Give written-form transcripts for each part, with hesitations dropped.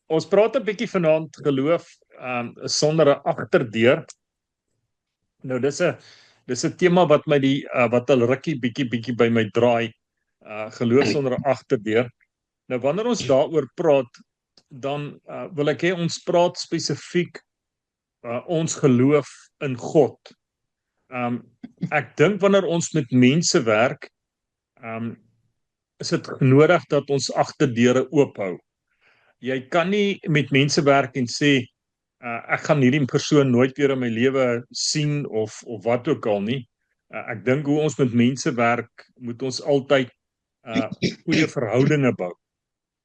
Ons praat 'n bietjie vanaand geloof sonder 'n agterdeur. Nou dis 'n tema wat my wat al rukkie bietjie by my draai. Geloof sonder 'n agterdeur. Nou wanneer ons daaroor praat, dan wil ek hê ons praat spesifiek ons geloof in God. Ek dink wanneer ons met mense werk, is dit nodig dat ons agterdeure oop hou. Jy kan nie met mense werk en sê ek gaan hierdie persoon nooit weer in my lewe sien of wat ook al nie. Ek dink hoe ons met mense werk, moet ons altyd goeie verhoudinge bou.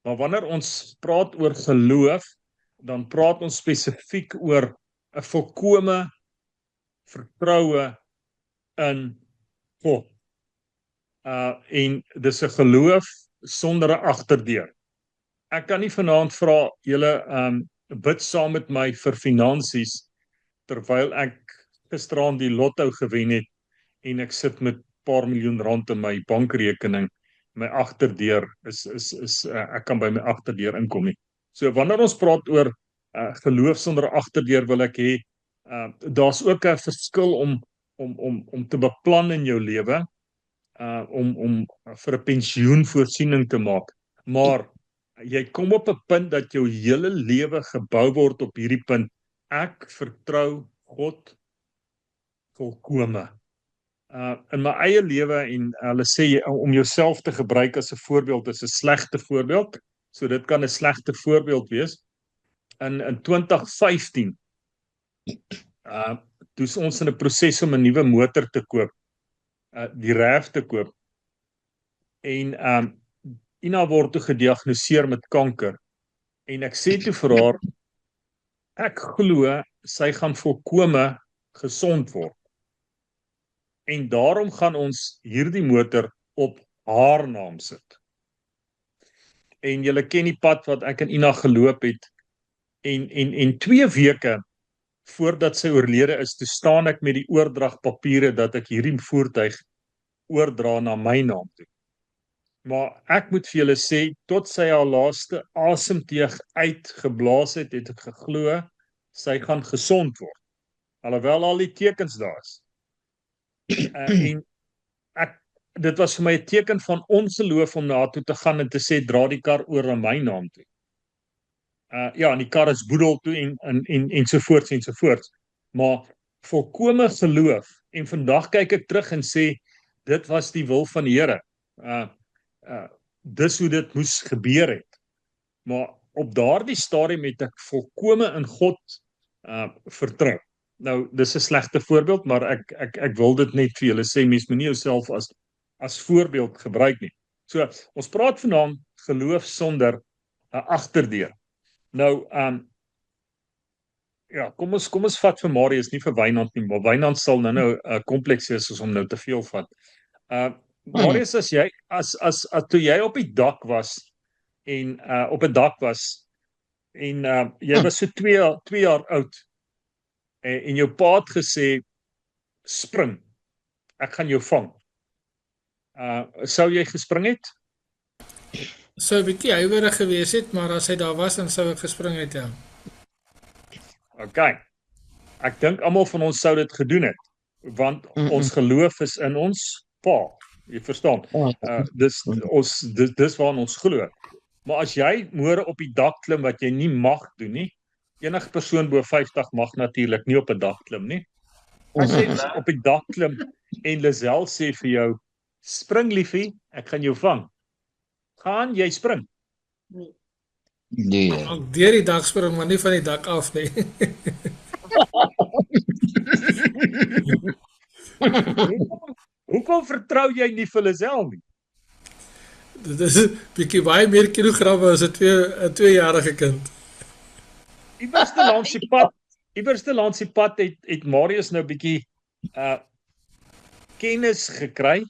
Maar wanneer ons praat oor geloof, dan praat ons spesifiek oor 'n volkomme vertroue in God. En dis 'n geloof sonder 'n agterdeur. Ek kan nie vanaand vra julle bid saam met my vir finansies terwyl ek gisteraan die lotto gewen het en ek sit met 'n paar miljoen rand in my bankrekening. My agterdeur is ek kan by my agterdeur inkom nie. So wanneer ons praat oor geloof sonder agterdeur, wil ek hê daar's ook 'n verskil om te beplan in jou lewe, om vir 'n pensioenvoorsiening te maak. Maar jy kom op 'n punt dat jou hele lewe gebou word op hierdie punt. Ek vertrou God volkome. In my eie lewe, en hulle sê om jouself te gebruik as 'n voorbeeld is 'n slegte voorbeeld. So dit kan 'n slegte voorbeeld wees. In 2015 toe is ons in 'n proses om 'n nuwe motor te koop, die RAV te koop. En Ina word toe gediagnoseer met kanker. En ek sê toe vir haar, ek glo sy gaan volkome gesond word. En daarom gaan ons hierdie motor op haar naam sit. En julle ken die pad wat ek en Ina geloop het. En 2 weke voordat sy oorlede is, toe staan ek met die oordragpapiere dat ek hierdie voertuig oordra na my naam toe. Maar ek moet vir julle sê, tot sy haar laaste asemteug uitgeblaas het, het ek geglo sy gaan gesond word. Alhoewel al die tekens daar is. En dit was vir my 'n teken van ongeloof om na haar toe te gaan en te sê, dra die kar oor na my naam toe. Ja, en die kar is boedel toe en sovoorts. Maar volkome geloof, en vandag kyk ek terug en sê, dit was die wil van die Here. Dis hoe dit moes gebeur het. Maar op daardie stadium het ek volkome in God vertrou. Nou, dis 'n slegte voorbeeld, maar ek wil dit net vir julle sê, mens moenie jouself as voorbeeld gebruik nie. So, ons praat vanaand geloof sonder 'n agterdeur. Nou, ja, kom ons vat vir Marius, nie vir Wynand nie, maar Wynand sal nou 'n kompleks wees as om nou te veel vat. Marius, as jy toe jy op die dak was en jy was so 2 jaar oud en jou pa het gesê, spring, ek gaan jou vang. Sou jy gespring het? Sou 'n bietjie huiwerig gewees het, maar as hy daar was, dan sou ek gespring het, ja. Okay. Ek dink almal van ons sou dit gedoen het, want ons geloof is in ons pa. Jy verstaan? Dis waarin ons glo. Maar as jy môre op die dak klim wat jy nie mag doen nie, enige persoon bo 50 mag natuurlik nie op 'n dak klim nie. As jy op die dak klim en Lisel sê vir jou, spring liefie, ek gaan jou vang. Gaan jy spring? Nee. Ek deur die dak spring, maar nie van die dak af nie. Hoekom vertrou jy nie vir Lisel nie? Dit is 'n bietjie baie meer kilogramme as 'n 2-jarige kind. Iewers te langs die pad het Marius nou bietjie kennis gekry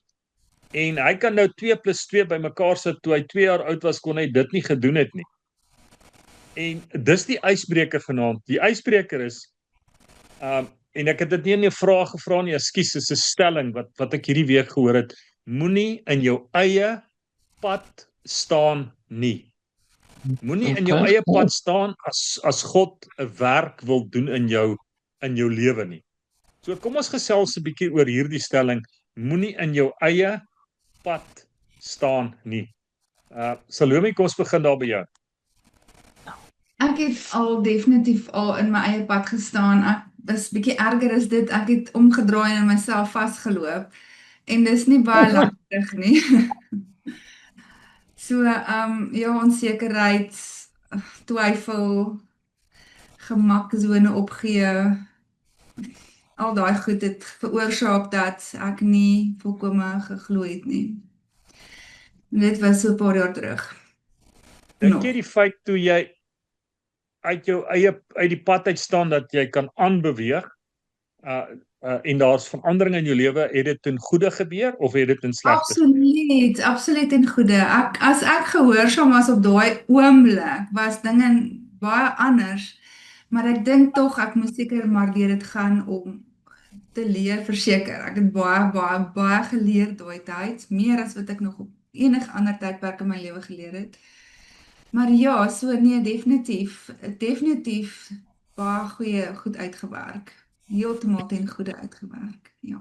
en hy kan nou 2 + 2 bymekaar sit. Toe hy 2 jaar oud was, kon hy dit nie gedoen het nie. En dis die ysbreker vanaand. Die ysbreker is en ek het dit nie in 'n vraag gevra nie, ekskuus, dis 'n stelling wat ek hierdie week gehoor het. Moenie in jou eie pad staan nie. Moenie in jou Okay. eie pad staan as God 'n werk wil doen in jou lewe nie. So kom ons gesels 'n bietjie oor hierdie stelling, moenie in jou eie pad staan nie. Salome, kom ons begin daar by jou. Ek het al definitief al in my eie pad gestaan. Ek is bietjie erger as dit. Ek het omgedraai en myself vasgeloop. En dis nie baie lank terug nie. So, ja, onsekerheid, twyfel, gemakzone opgee, al daai goed het veroorsaak dat ek nie volkome geglo het nie. En dit was so 'n paar jaar terug. Dink jy die feit toe jy uit die pad uit staan dat jy kan aanbeweeg en daar's verandering in jou lewe, het dit ten goeie gebeur of het dit ten slegte? Absoluut ten goeie. As ek gehoorsaam was op daai oomblik, was dinge baie anders. Maar ek dink tog ek moes seker maar deur dit gaan om te leer verseker. Ek het baie geleer daai tyd, meer as wat ek nog op enige ander tydperk in my lewe geleer het. Maar ja, so nee, definitief baie goed uitgewerk. Heeltemal ten goeie uitgewerk, ja.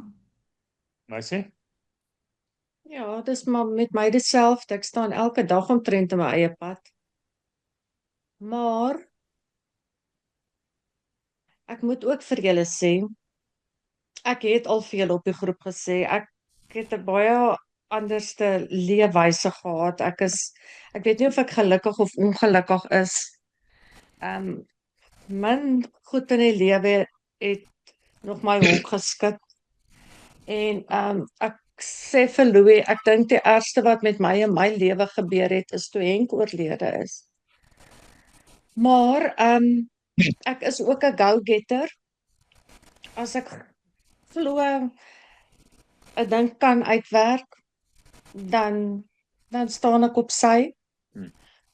Meisie? Ja, dis maar met my dieselfde. Ek staan elke dag omtrent in my eie pad. Maar ek moet ook vir julle sê, ek het al veel op die groep gesê, ek het 'n baie anderste leefwyse gehad. Ek weet nie of ek gelukkig of ongelukkig is. Min goed in die lewe het nog my hok geskit. En ek sê vir Louis, ek dink die ergste wat met my in my lewe gebeur het, is toe Henk oorlede is. Maar ek is ook 'n go-getter. As ek glo 'n ding kan uitwerk, dan staan ek op sy.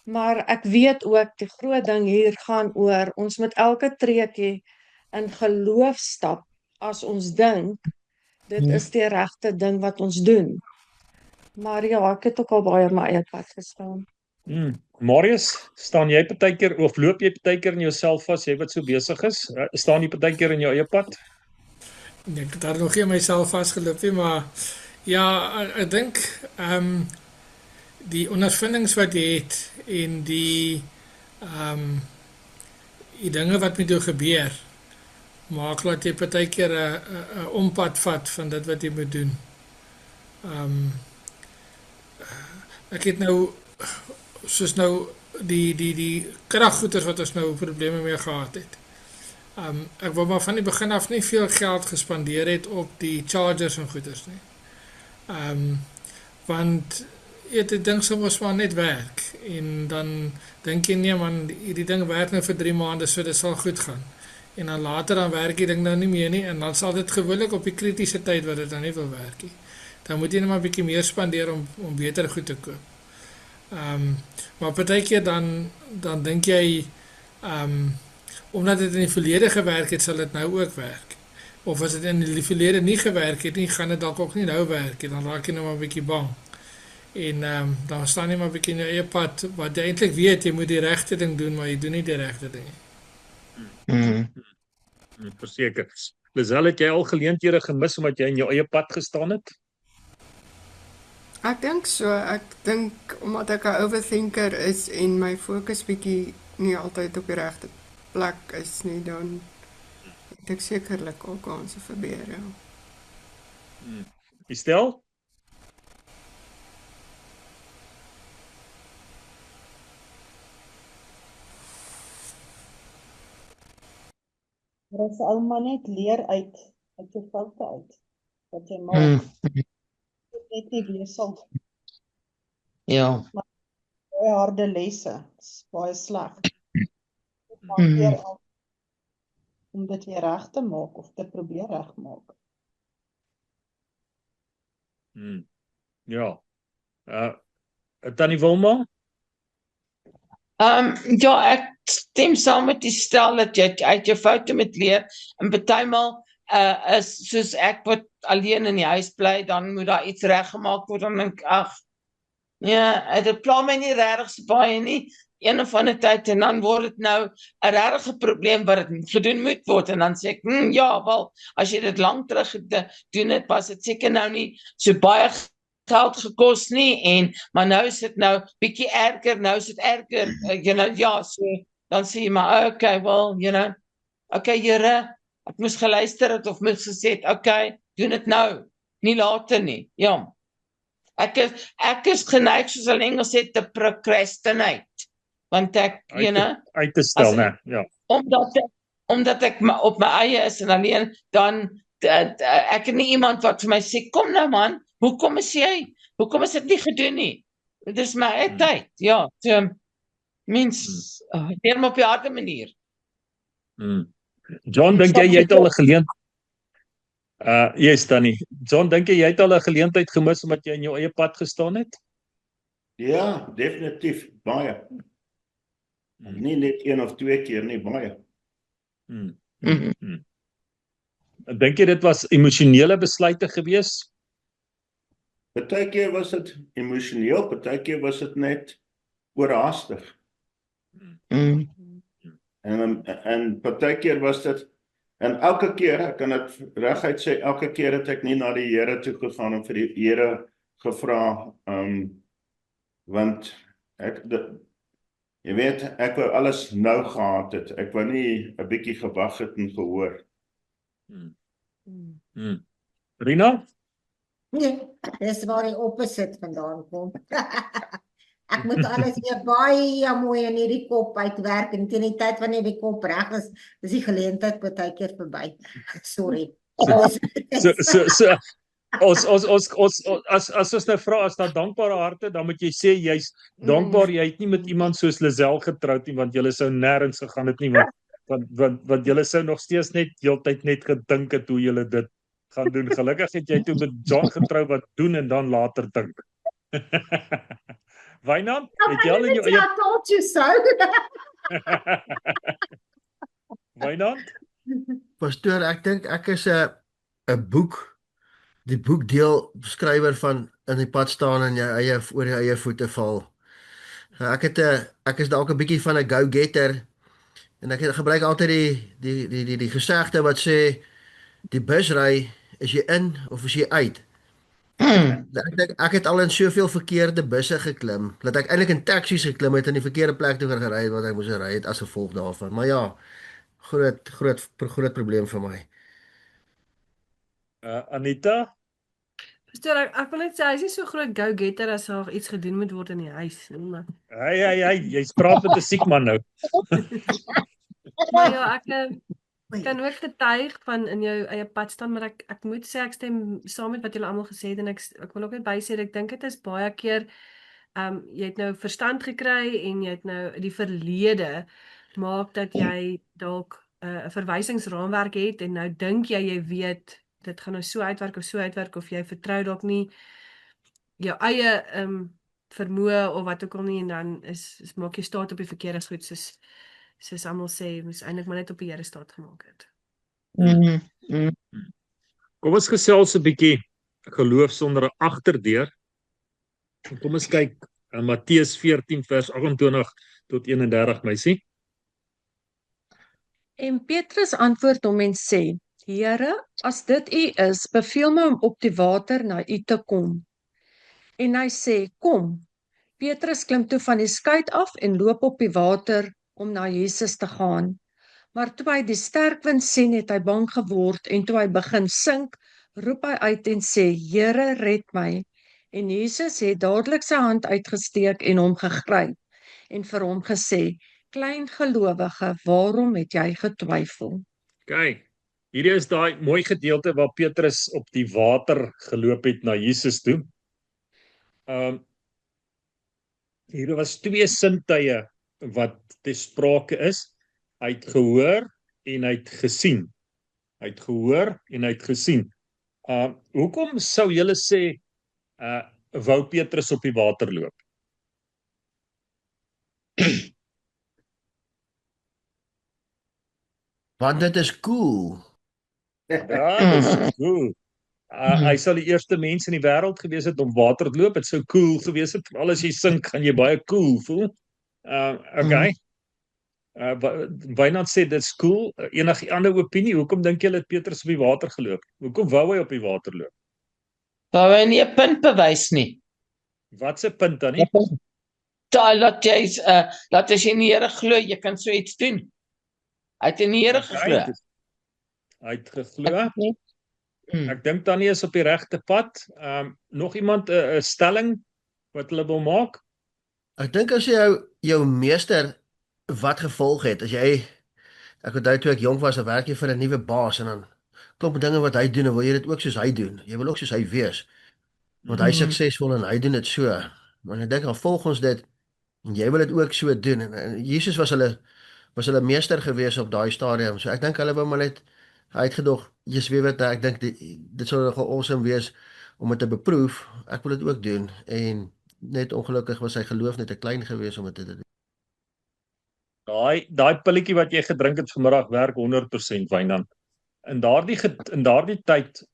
Maar ek weet ook die groot ding hier gaan oor, ons moet elke treukie in geloof stap as ons dink dit is die regte ding wat ons doen. Maar ja, ek het ook al baie op my eie pad gestaan. Marius, staan jy partykeer of loop jy partykeer in jouself vas, jy wat so besig is? Staan jy partykeer in jou eie pad? Ek het daar nog nie myself vasgeloop nie, maar ja, ek dink die ondervindings wat jy het en die dinge wat met jou gebeur, maak dat jy partykeer 'n ompad vat van dit wat jy moet doen. Ek het nou soos nou die kraggoeders wat ons nou probleme mee gehad het. Ek wou maar van die begin af nie veel geld gespandeer het op die chargers en goeders nie. Want dit ding soms maar net werk en dan dink jy nee man, hierdie ding werk nou vir 3 maande, so dit sal goed gaan. En dan later dan werk die ding nou nie meer nie en dan sal dit gewoonlik op die kritiese tyd wat dit dan nie wil werk nie. Dan moet jy net maar 'n bietjie meer spandeer om beter goed te koop. Maar partykeer dan dink jy omdat dit in die verlede gewerk het, sal dit nou ook werk. Of as dit in die verlede nie gewerk het nie, gaan dit dalk ook nie nou werk nie. Dan raak jy nou maar 'n bietjie bang. En dan staan jy maar 'n bietjie in jou eie pad wat jy eintlik weet jy moet die regte ding doen, maar jy doen nie die regte ding nie. Verseker. Lisel, het jy al geleenthede gemis omdat jy in jou eie pad gestaan het? Ek dink so. Ek dink omdat ek 'n overthinker is en my fokus bietjie nie altyd op die regte plek is nie, dan het ek sekerlik ook kanse verbeur, ja. Stel? As ou man net leer uit jou foute uit, wat jy maak. Net nie weer sal. Ja. Baie harde lesse, is baie sleg. Maar weer om dit weer reg te maak of te probeer regmaak. Ja. Tannie Wilma? Ja, ek stem saam met die stel dat jy uit jou foute moet leer. En partymal is soos ek wat alleen in die huis bly, dan moet daar iets reggemaak word, dan dink ek, ag, ja, dit pla my nie regtig so baie nie, een of ander tyd en dan word dit nou 'n regte probleem wat dit gedoen moet word en dan sê ek, ja, wel, as jy dit lank terug gedoen het, was dit seker nou nie so baie geld gekos nie maar nou is dit nou bietjie erger, nou is dit erger, ja, so dan sê jy maar, okay, well, okay, Here, ek moes geluister het of moes gesê het, okay, doen dit nou, nie later nie, ja. Ek is geneig, soos hulle Engels sê, te procrastinate, want ek, uit te stel, né? Ja. Omdat ek op my eie is en alleen, dan ek het nie iemand wat vir my sê, kom nou man, hoekom is dit nie gedoen nie? Dit is my eie tyd, ja, so, mens, neem op die harde manier. John, dink jy het al 'n geleentheid? Yes, Danny. John, dink jy het al 'n geleentheid gemis omdat jy in jou eie pad gestaan het? Ja, definitief, baie. Nie net 1 of 2 keer nie, baie. Dink jy dit was emosionele besluite gewees? Partykeer was dit emosioneel, partykeer was dit net oorhaastig. En partykeer was dit, en elke keer, ek kan dit reguit sê, elke keer het ek nie na die Here toe gegaan en vir die Here gevra, want jy weet, ek wou alles nou gehad het, ek wou nie 'n bietjie gewag het en gehoor. Rina? Nee, dis waar die opposite vandaan kom. Ek moet alles weer baie mooi in hierdie kop uitwerk en teen die tyd wanneer die kop reg is die geleentheid partykeer verby. Sorry. As ons nou vra, as daar dankbare harte, dan moet jy sê jy's dankbaar jy het nie met iemand soos Lisel getroud nie, want julle sou nêrens gegaan het nie, want julle sou nog steeds net heeltyd net gedink het hoe julle dit gaan doen. Gelukkig het jy toe met John getrou wat doen en dan later dink. Wynand, het jy al in jou eie... I told you so. Wynand? Pastoor, ek dink ek is 'n boek, die boekdeel skrywer van in die pad staan en jy oor jou eie voete val. Ek is dalk 'n bietjie van 'n go-getter en ek gebruik altyd die gesegde wat sê die busry, is jy in of is jy uit? Ek het al in soveel verkeerde busse geklim, dat ek eintlik in taksies geklim het en die verkeerde plek toe gery het wat ek moes ry het as gevolg daarvan. Maar ja, groot probleem vir my. Anita? Pastoor, ek wil net sê, hy is nie so groot go-getter as daar iets gedoen moet word in die huis. Jy praat met 'n siek man nou. Maar ja, ek kan ook getuig van in jou eie pad staan, maar ek moet sê, ek stem saam met wat julle almal gesê het, en ek wil ook net bysê, ek dink dit is baie keer, jy het nou verstand gekry, en jy het nou die verlede, maak dat jy dalk 'n verwysingsraamwerk het, en nou dink jy weet, dit gaan nou so uitwerk, of jy vertrou dalk nie jou eie vermoë, of wat ook al nie, en dan maak jy staat op die verkeerde goed, soos almal sê, moes eintlik maar net op die Here staat gemaak het. Kom ons gesels 'n bietjie geloof sonder 'n agterdeur. Kom ons kyk Matteus 14 vers 28 tot 31, meisie. En Petrus antwoord hom en sê, Here, as dit U is, beveel my om op die water na U te kom. En hy sê, kom. Petrus klim toe van die skuit af en loop op die water om na Jesus te gaan. Maar toe hy die sterkwind sien, het hy bang geword, en toe hy begin sink, roep hy uit en sê, Here, red my. En Jesus het dadelik sy hand uitgesteek en hom gegryp, en vir hom gesê, klein gelowige, waarom het jy getwyfel? Kyk, hierdie is daai mooi gedeelte waar Petrus op die water geloop het na Jesus toe. Hier was 2 sintuie wat te sprake is. Hy het gehoor en hy het gesien. Hy het gehoor en hy het gesien. Hoekom sou julle sê wou Petrus op die water loop? Want dit is cool. Ja, dit is cool. Hy sal die eerste mens in die wêreld gewees het om water te loop. Dit sou cool gewees het. Veral as jy sink, gaan jy baie cool voel. Okay. Wynand sê dit's cool. Enige ander opinie? Hoekom dink julle het Petrus op die water geloop? Hoekom wou hy op die water loop? Wou hy nie 'n punt bewys nie. Wat se punt dan nie? Laat as jy in die Here glo, jy kan so iets doen. Hy het in die Here geglo. Hy het geglo. Ek dink dan nie is op die regte pad. Nog iemand 'n stelling wat hulle wil maak? Ek dink as jy jou meester wat gevolg het, as jy ek onthou toe ek jonk was, dan werk jy vir 'n nuwe baas en dan klop dinge wat hy doen, en wil jy dit ook soos hy doen. Jy wil ook soos hy wees. Want hy is suksesvol en hy doen dit so. Maar ek dink dan volg ons dit en jy wil dit ook so doen. En Jesus was hulle meester gewees op daai stadium. So ek dink hulle wou maar net uitgedog, Jesus weet wat, ek dink dit sou nogal awesome wees om dit te beproef. Ek wil dit ook doen en net ongelukkig was sy geloof net te klein gewees om dit te doen. Daai pilletjie wat jy gedrink het vanmiddag werk 100% Wynand. In daardie tyd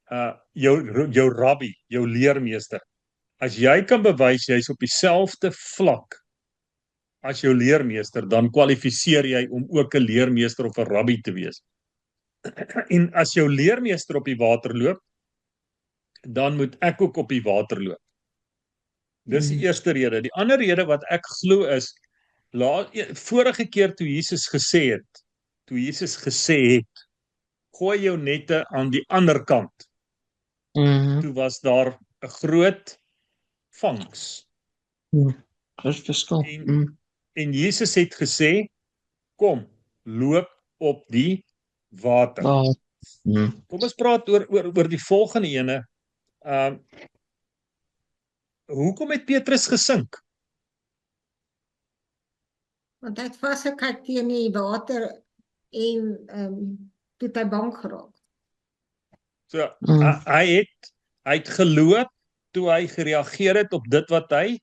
jou rabbi, jou leermeester, as jy kan bewys jy's op dieselfde vlak as jou leermeester, dan kwalifiseer jy om ook 'n leermeester of 'n rabbi te wees. En as jou leermeester op die water loop, dan moet ek ook op die water loop. Dis die eerste rede. Die ander rede wat ek glo is, vorige keer toe Jesus gesê het, gooi jou nette aan die ander kant. Toe was daar 'n groot vangs. Dis verskil. En Jesus het gesê, kom, loop op die water. Kom ons praat oor die volgende ene. Hoekom het Petrus gesink? Want hy het vasgekyk teen die water en toe het hy bang geraak. So, hy het geloop toe hy gereageer het op dit wat hy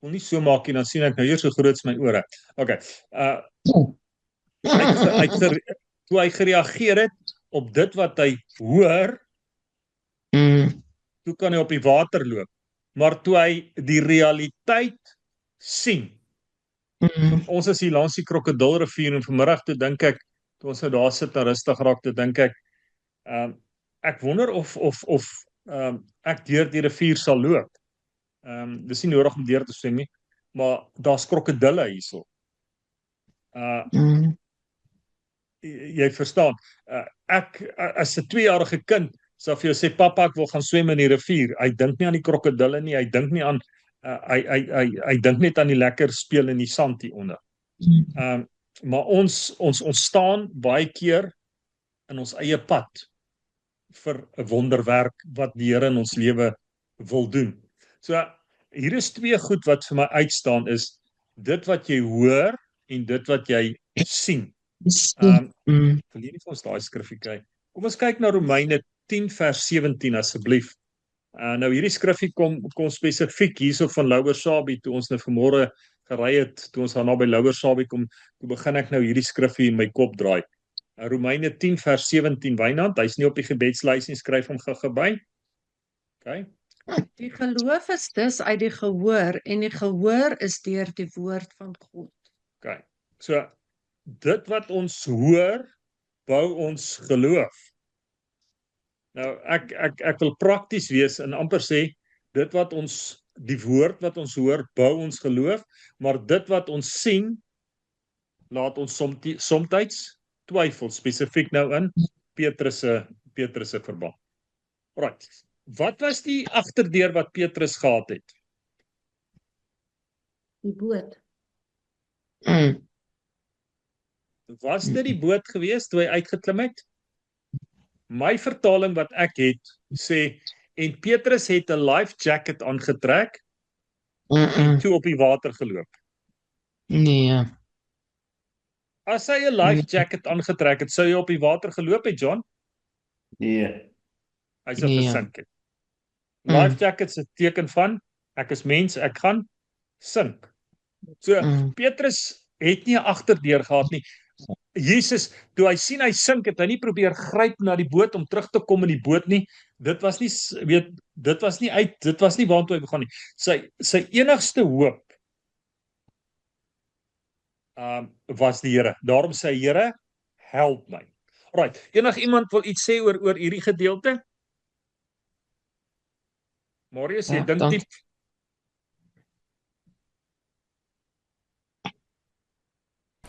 wil nie so maak nie, dan sien ek nou hier so groot is my ore. Okay. Toe hy gereageer het op dit wat hy hoor, toe kan hy op die water loop. Maar toe hy die realiteit sien, ons is hier langs die Krokodilrivier en vanmiddag toe dink ek, toe ons nou daar sit en rustig raak, toe dink ek, ek wonder of ek deur die rivier sal loop. Dis nie nodig om deur te swem nie, maar daar's krokodille hierso. Jy verstaan, ek as 'n 2-jarige kind sal vir jou sê, papa, ek wil gaan swem in die rivier. Hy dink nie aan die krokodille nie, hy dink nie aan hy dink net aan die lekker speel in die sand hier onder. Maar ons staan baie keer in ons eie pad vir 'n wonderwerk wat die Here in ons lewe wil doen. So hier is 2 goed wat vir my uitstaan is dit wat jy hoor en dit wat jy sien. Wil jy nie vir ons daai skrifgie kyk? Kom ons kyk na Romeine 10 vers 17 asseblief. Nou hierdie skrifgie kom spesifiek hierso van Lower Sabi, toe ons nou vanmôre gery het, toe ons daar naby Lower Sabi kom, toe begin ek nou hierdie skrifgie in my kop draai. Romeine 10 vers 17 Wynand, hy's nie op die gebedslys nie, skryf hom gou by. Okay. Die geloof is dus uit die gehoor en die gehoor is deur die woord van God. Okay. So dit wat ons hoor, bou ons geloof. Nou ek wil prakties wees en amper sê dit wat die woord wat ons hoor, bou ons geloof, maar dit wat ons sien, laat ons soms twyfel, spesifiek nou in Petrus se verband. Right. Wat was die agterdeur wat Petrus gehad het? Die boot. Was dit die boot gewees toe hy uitgeklim het? My vertaling wat ek het, sê, en Petrus het 'n life jacket aangetrek en toe op die water geloop. Nee. As hy 'n life jacket aangetrek het, sou hy op die water geloop het, John? Nee. Hy sou gesink het. Life jacket is 'n teken van, ek is mens, ek gaan sink. So, Petrus het nie 'n agterdeur gehad nie. Jesus, toe hy sien hy sink, het hy nie probeer gryp na die boot om terug te kom in die boot nie. Dit was nie waantoe hy begaan nie. Sy enigste hoop was die Here. Daarom sê Here, help my. Right, iemand wil iets sê oor hierdie gedeelte? Marius, jy dink diep.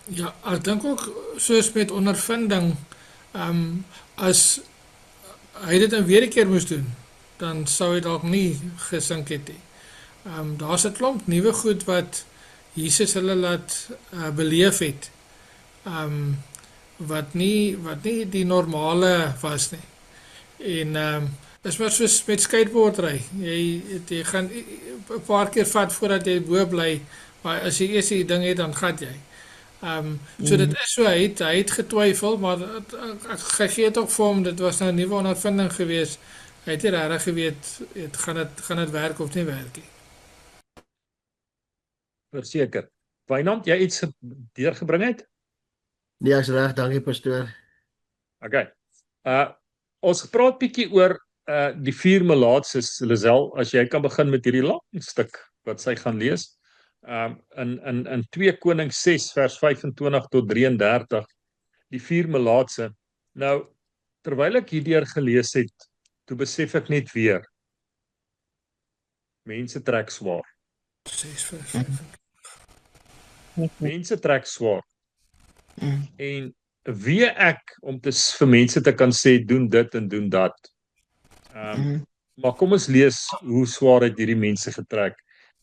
Ja, ek dink ook soos met ondervinding, as hy dit nou weer 'n keer moes doen, dan sou hy dalk nie gesink het nie. Daar's 'n klomp nuwe goed wat Jesus hulle laat beleef het. Wat nie die normale was nie. En is maar soos met skateboardry. Jy gaan 'n paar keer vat voordat jy bo bly, maar as jy eers die ding het, dan gaan jy. So dit is so, hy het getwyfel, maar ek gee dit ook vir hom, dit was nou 'n nuwe ondervinding geweest. Hy het nie regtig geweet, gaan dit werk of nie werk nie. Verseker. Wynand, jy iets deurgebring het? Nee, ek's reg, dankie pastoor. Okay. Ons gepraat bietjie oor die 4 melaatses, Lisel, as jy kan begin met hierdie lang stuk wat sy gaan lees. In 2 Konings 6 vers 25 tot 33, die 4 melaatse. Nou, terwyl ek hierdeur gelees het, toe besef ek net weer, mense trek swaar. 6 vers 5. Mense trek swaar. En wie ek om vir mense te kan sê, doen dit en doen dat. Maar kom ons lees hoe swaar het hierdie mense getrek.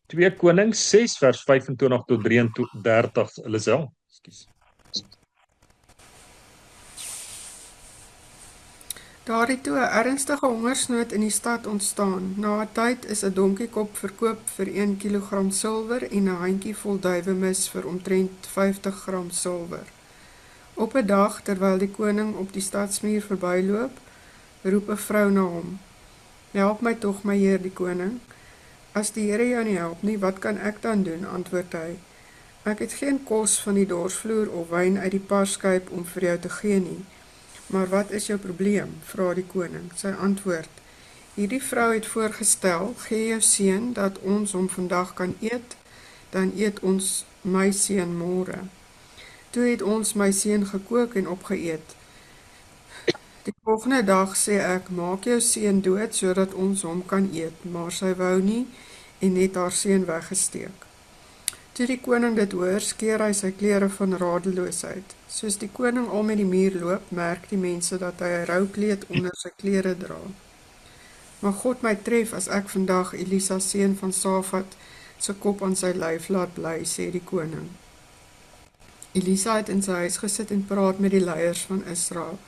2 Konings 6 vers 25 tot 33, Lisel. Ekskuus. Daar het toe 'n ernstige hongersnood in die stad ontstaan. Na 'n tyd is 'n donkiekop verkoop vir 1 kilogram silwer en 'n handjievol duiwemis vir omtrent 50 gram silwer. Op 'n dag, terwyl die koning op die stadsmuur verbyloop, roep 'n vrou na hom. "Help my tog, my heer die koning. As die Here jou nie help nie, wat kan ek dan doen?" antwoord hy. "Ek het geen kos van die dorsvloer of wyn uit die parskyp om vir jou te gee nie. Maar wat is jou probleem?" vra die koning. Sy antwoord: "Hierdie vrou het voorgestel, gee jou seun dat ons hom vandag kan eet, dan eet ons my seun môre. Toe het ons my seun gekook en opgeëet. Die volgende dag sê ek, maak jou seun dood sodat ons hom kan eet, maar sy wou nie en het haar seun weggesteek." Toe die koning dit hoor, skeer hy sy klere van radeloosheid. Soos die koning al met die muur loop, merk die mense dat hy 'n roukleed onder sy klere dra. "Mag God my tref as ek vandag Elisa seun van Safat se kop aan sy lyf laat bly," sê die koning. Elisa het in sy huis gesit en praat met die leiers van Israel.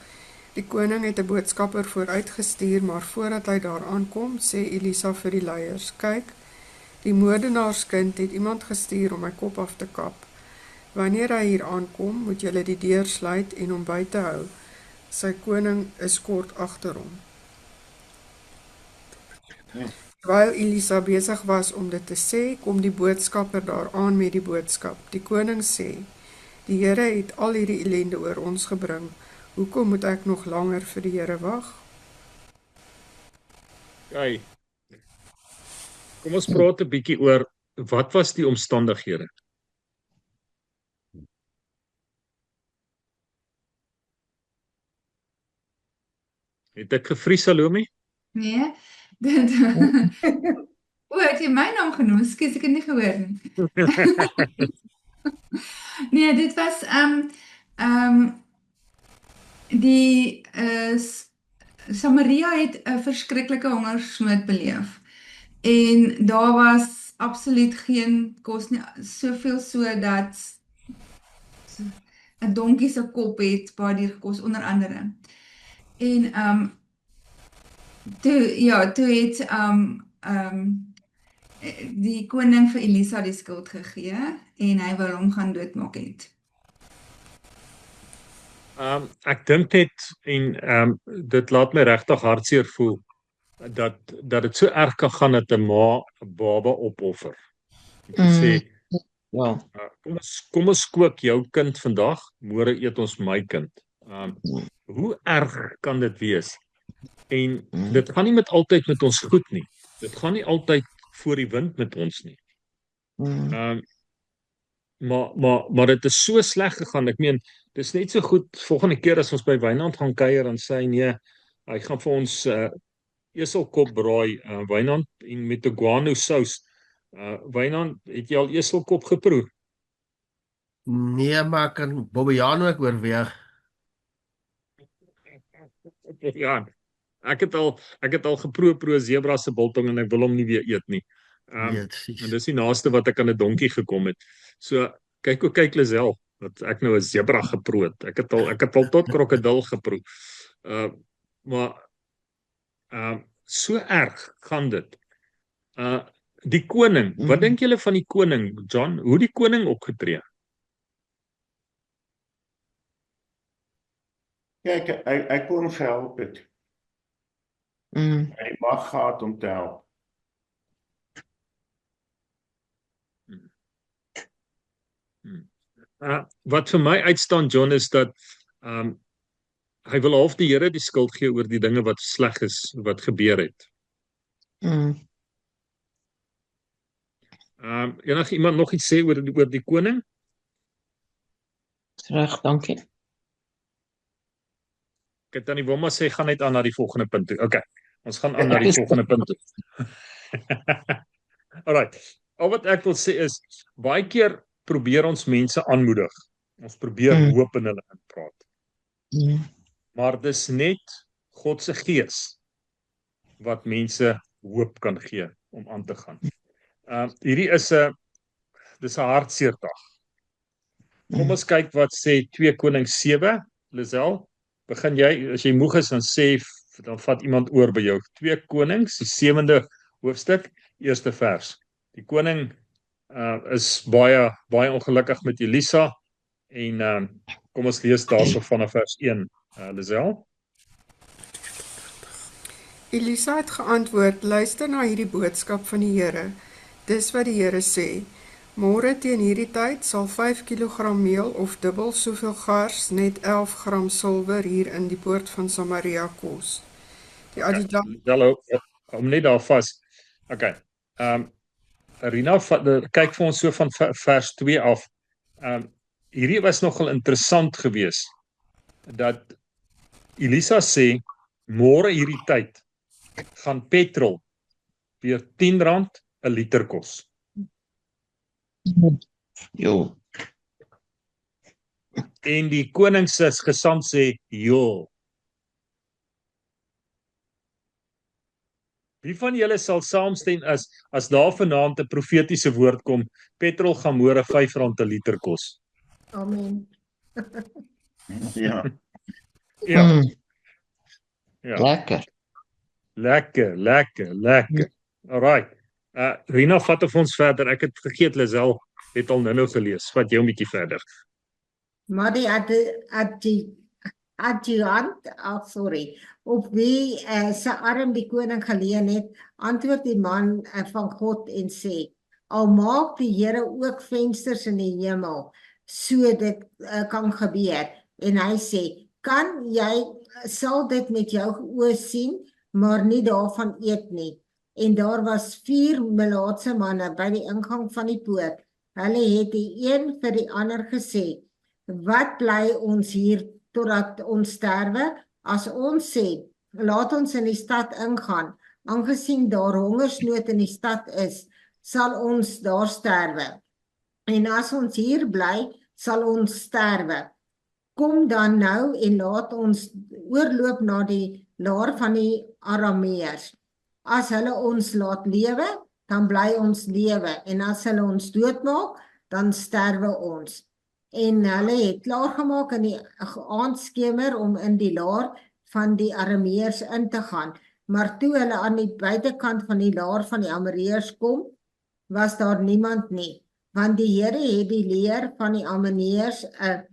Die koning het 'n boodskapper vooruitgestuur, maar voordat hy daar aankom, sê Elisa vir die leiers: "Kyk, die moordenaarskind het iemand gestuur om my kop af te kap. Wanneer hy hier aankom, moet julle die deur sluit en hom buite hou. Sy koning is kort agter hom." Terwyl Elisa besig was om dit te sê, kom die boodskapper daar aan met die boodskap. Die koning sê: "Die Here het al hierdie ellende oor ons gebring. Hoekom moet ek nog langer vir die Here wag?" Kyk. Kom ons praat 'n bietjie oor wat was die omstandighede? Het ek gevries, Salome? Nee, dit het jy my naam genoem? Ekskuus, ek het nie gehoor nie. Nee, dit was die Samaria het 'n verskriklike hongersnood beleef. En daar was absoluut geen kos nie, soveel so dat 'n donkie se kop het baie duur gekos, onder andere. En toe het die koning vir Elisa die skuld gegee en hy wou hom gaan doodmaak het. Ek dink net en dit laat my regtig hartseer voel dat dit so erg kan gaan dat 'n ma 'n baba opoffer. Ek sê, kom ons kook jou kind vandag, môre eet ons my kind. Hoe erg kan dit wees? En dit gaan nie altyd met ons goed nie. Dit gaan nie altyd voor die wind met ons nie. Maar dit is so sleg gegaan. Ek meen, dis net so goed volgende keer as ons by Wynand gaan kuier en sê nee, hy gaan vir ons eselkop braai, Wynand en met 'n guano sous. Wynand, het jy al eselkop geproe? Nee, maar ek kan Bobbejaanland ook oorweeg. Ja, ek het al geproe zebra se biltong en ek wil hom nie weer eet nie. Nee, presies. En dis die naaste wat ek aan 'n donkie gekom het. So kyk Lisel, dat ek nou 'n zebra geproe het. Ek het al tot krokodil geproe. Maar so erg gaan dit. Die koning, wat dink julle van die koning, John? Hoe die koning opgetree? Kyk, hy kon gehelp het. Hy mag gehad om te help. Wat vir my uitstaan, John, is dat hy wil half die Here die skuld gee oor die dinge wat sleg is, wat gebeur het. Enige iemand nog iets sê oor die koning? Reg, dankie. Ek Tannie Womma sê, gaan net aan na die volgende punt toe. Okay, ons gaan aan na die volgende punt toe. Alright, al wat ek wil sê is, baie keer probeer ons mense aanmoedig. Ons probeer hoop in hulle inpraat. Maar dis net God se gees wat mense hoop kan gee om aan te gaan. Hierdie dis 'n hartseer dag. Kom ons kyk wat sê 2 Konings 7, Lisel. Begin jy, as jy moeg is, dan vat iemand oor by jou. 2 Konings, die 7de hoofstuk, eerste vers. Die koning is baie ongelukkig met Elisa en kom ons lees daarso vanaf vers 1, Lisel. Elisa het geantwoord, luister na hierdie boodskap van die Here. Dis wat die Here sê. Môre teen hierdie tyd sal 5 kg meel of dubbel soveel gars net 11 gram silwer hier in die poort van Samaria kos. Die adjutant... Om net daar vas. Okay. Rina, kyk vir ons so van vers 2 af. Hierdie was nogal interessant geweest, dat Elisa sê, môre hierdie tyd gaan petrol weer R10 'n liter kos. Jo. En die koning se gesant sê, jo. Wie van julle sal saamstem as daar vanaand 'n profetiese woord kom, petrol gaan môre R5 'n liter kos? Amen. Ja. Ja. Lekker. Alright. Rina, vat of ons verder. Ek het vergeet, Lisel het al nou gelees. Vat jy 'n bietjie verder. Maar die adjutant, op wie sy arm die koning geleen het, antwoord die man van God en sê, al maak die Here ook vensters in die hemel, so dit kan gebeur. En hy sê, sal dit met jou oë sien, maar nie daarvan eet nie. En daar was 4 melaatse manne by die ingang van die poort. Hulle het die een vir die ander gesê, wat bly ons hier totdat ons sterwe? As ons sê, laat ons in die stad ingaan, aangesien daar hongersnood in die stad is, sal ons daar sterwe. En as ons hier bly, sal ons sterwe. Kom dan nou en laat ons oorloop na die laar van die Arameërs. As hulle ons laat lewe, dan bly ons lewe, en as hulle ons doodmaak, dan sterwe ons. En hulle het klaargemaak in die aandskemer om in die laar van die Arameërs in te gaan, maar toe hulle aan die buitekant van die laar van die Arameërs kom, was daar niemand nie, want die Here het die leer van die Arameërs 'n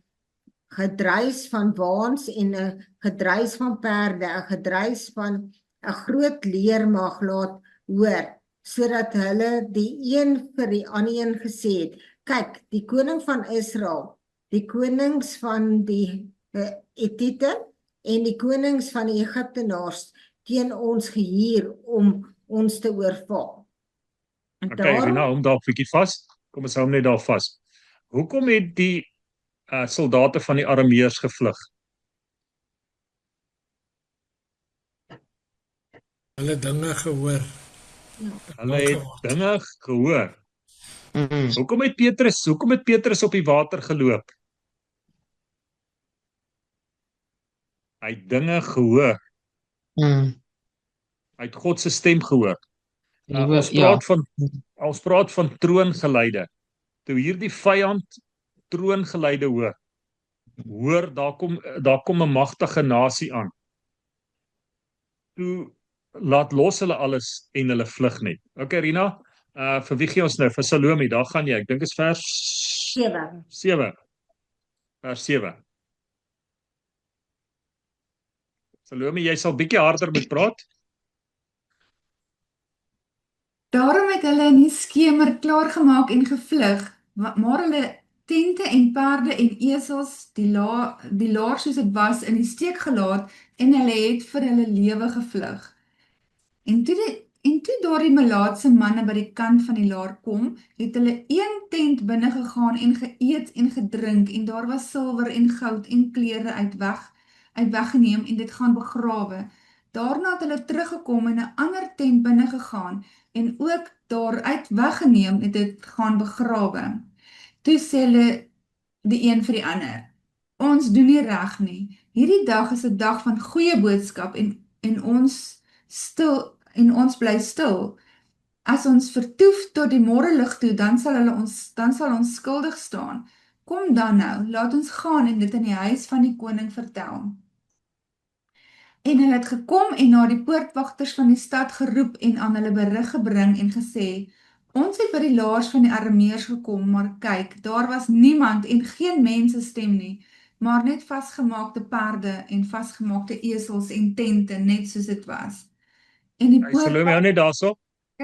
gedruis van waans en 'n gedruis van perde, 'n gedruis van 'n groot leermag laat hoor, sodat hulle die een vir die ander een gesê het, kyk, die koning van Israel, die konings van die Etiete en die konings van die Egiptenaars teen ons gehuur om ons te oorval. Okay, Rina, hom daar 'n bietjie vas. Kom ons hou hom net daar vas. Hoekom het die soldate van die Arameërs gevlug? Hulle dinge gehoor. Hulle het dinge gehoor. Hoekom het Petrus op die water geloop? Hy het dinge gehoor. Hy het God se stem gehoor. Ons praat van troongeleide. Toe hierdie vyand troongeleide hoor, daar kom 'n magtige nasie aan. Toe laat los hulle alles en hulle vlug net. Okay, Rina, vir wie gee ons nou? Vir Salome, daar gaan jy. Ek dink is vers 7. Vers 7. Salome, jy sal bietjie harder moet praat. Daarom het hulle in die skemer klaargemaak en gevlug, maar hulle tente en perde en esels, die laar soos dit was, in die steek gelaat en hulle het vir hulle lewe gevlug. En toe daardie melaatse manne by die kant van die laar kom, het hulle een tent binne gegaan en geëet en gedrink, en daar was silwer en goud en klere uit weggeneem en dit gaan begrawe. Daarna het hulle teruggekom en 'n ander tent binne gegaan en ook daaruit weggeneem en dit gaan begrawe. Toe sê hulle die een vir die ander: Ons doen nie reg nie. Hierdie dag is 'n dag van goeie boodskap en ons bly stil. As ons vertoef tot die môrelig toe, dan sal ons skuldig staan. Kom dan nou, laat ons gaan en dit in die huis van die koning vertel. En hulle het gekom en na die poortwagters van die stad geroep en aan hulle berig gebring en gesê: Ons het by die laars van die Arameërs gekom, maar kyk, daar was niemand en geen mensestem nie, maar net vasgemaakte perde en vasgemaakte esels en tente, net soos dit was. En die Salome, hou net daarso.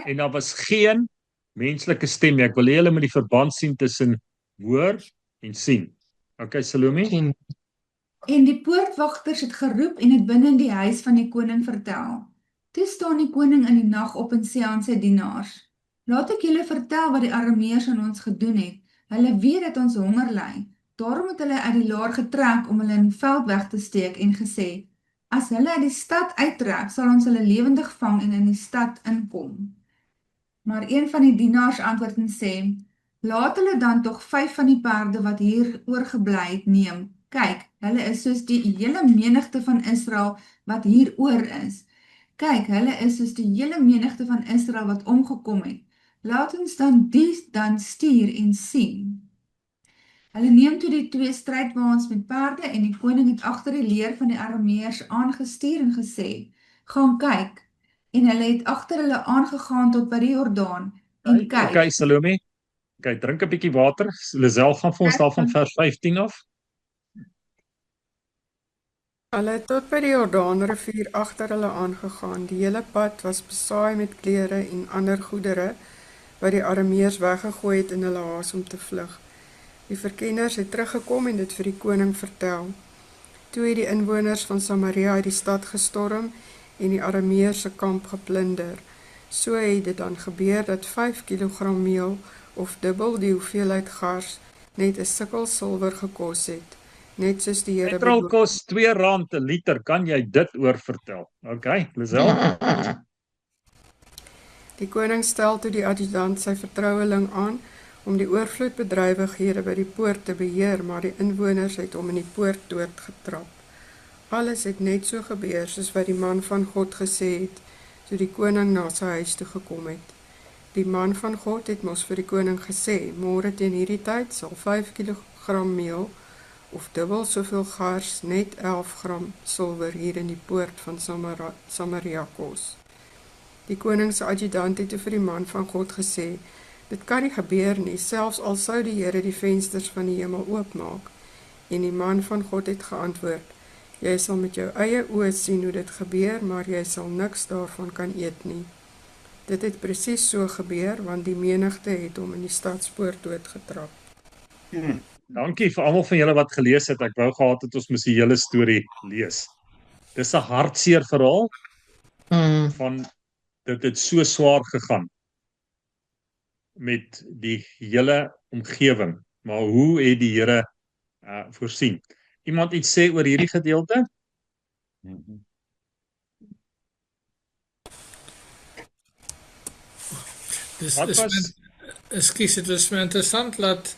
En daar was geen menslike stem nie. Ek wil hê julle moet die verband sien tussen hoor en sien. Okay, Salome? En die poortwagters het geroep en het binne in die huis van die koning vertel. Toe staan die koning in die nag op en sê aan sy dienaars: Laat ek julle vertel wat die Arameërs aan ons gedoen het. Hulle weet dat ons honger ly. Daarom het hulle uit die laar getrek om hulle in die veld weg te steek en gesê: As hulle uit die stad uittrek, sal ons hulle lewendig vang en in die stad inkom. Maar een van die dienaars antwoord en sê: Laat hulle dan tog 5 van die perde wat hier oorgebly het neem. Kyk, hulle is soos die hele menigte van Israel wat hier oor is. Kyk, hulle is soos die hele menigte van Israel wat omgekom het. Laat ons dan stuur en sien. Hulle neem toe die 2 strydwaans met perde en die koning het agter die leer van die Arameërs aangestuur en gesê: Gaan kyk. En hulle het agter hulle aangegaan tot by die Jordaan en kyk. Okay, Salome. Okay, drink 'n bietjie water. Lisel gaan vir ons daar van vers 15 af. Hulle het tot by die Jordaanrivier agter hulle aangegaan. Die hele pad was besaai met klere en ander goedere wat die Arameërs weggegooi het in hulle haas om te vlug. Die verkenners het teruggekom en dit vir die koning vertel. Toe het die inwoners van Samaria uit die stad gestorm en die Arameërs se kamp geplunder. So het dit dan gebeur dat 5 kilogram meel of dubbel die hoeveelheid gars net 'n sikkel silwer gekos het. Net soos die Here Petrol kos R2 'n liter, kan jy dit oorvertel? Okay, Lisel. Die koning stel toe die adjutant sy vertroueling aan om die oorvloedbedrywighede by die poort te beheer, maar die inwoners het hom in die poort doodgetrap. Alles het net so gebeur soos wat die man van God gesê het, toe die koning na sy huis toe gekom het. Die man van God het mos vir die koning gesê: Môre teen hierdie tyd sal 5 kilogram meel of dubbel soveel gars net 11 gram silwer hier in die poort van Samaria kos. Die koning se adjutant het vir die man van God gesê: Dit kan nie gebeur nie, selfs al sou die Here die vensters van die hemel oopmaak. En die man van God het geantwoord: Jy sal met jou eie oë sien hoe dit gebeur, maar jy sal niks daarvan kan eet nie. Dit het presies so gebeur, want die menigte het hom in die stadspoort doodgetrap. Dankie vir almal van julle wat gelees het. Ek wou gehad het ons moes die hele storie lees. Dis 'n hartseer verhaal van dit het so swaar gegaan met die hele omgewing, maar hoe het die Here voorsien? Iemand iets sê oor hierdie gedeelte? Wat was Dit was my interessant dat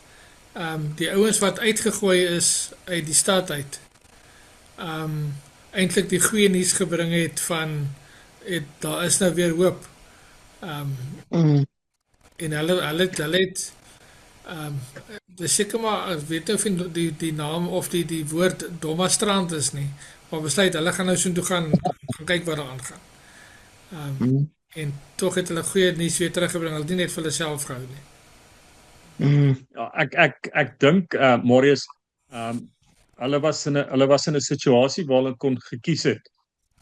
die ouens wat uitgegooi is uit die stad uit, eintlik die goeie nuus gebring het van daar is nou weer hoop. En hulle het dis seker maar ek weet of die naam of die woord Dommastrand is nie, maar besluit hulle gaan nou soontoe gaan kyk wat daar aangaan. En tog het hulle goeie nuus weer teruggebring, hulle het nie net vir hulle self gehou nie. Ja, ek dink Marius, hulle was in 'n situasie waar hulle kon gekies het.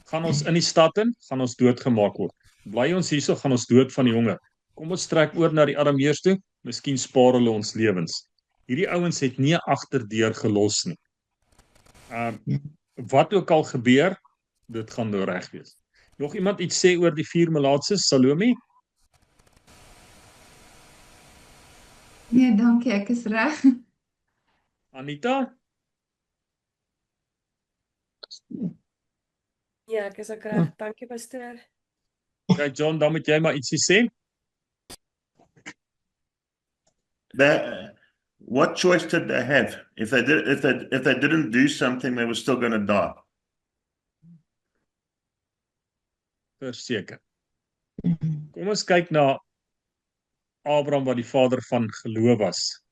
Gaan ons in die stad in, gaan ons doodgemaak word. Bly ons hierso, gaan ons dood van die honger. Kom ons trek oor na die Arameërs toe, miskien spaar hulle ons lewens. Hierdie ouens het nie 'n agterdeur gelos nie. Wat ook al gebeur, dit gaan nou reg wees. Nog iemand iets sê oor die 4 melaatses, Salome? Nee, dankie, ek is reg. Anita? Ja, ek is ook reg. Dankie, pastoor. Okay, John, dan moet jy maar ietsie sê. What choice did they have? If they didn't do something, they were still going to die. Verseker. Kom ons kyk na Abraham wat die vader van geloof was.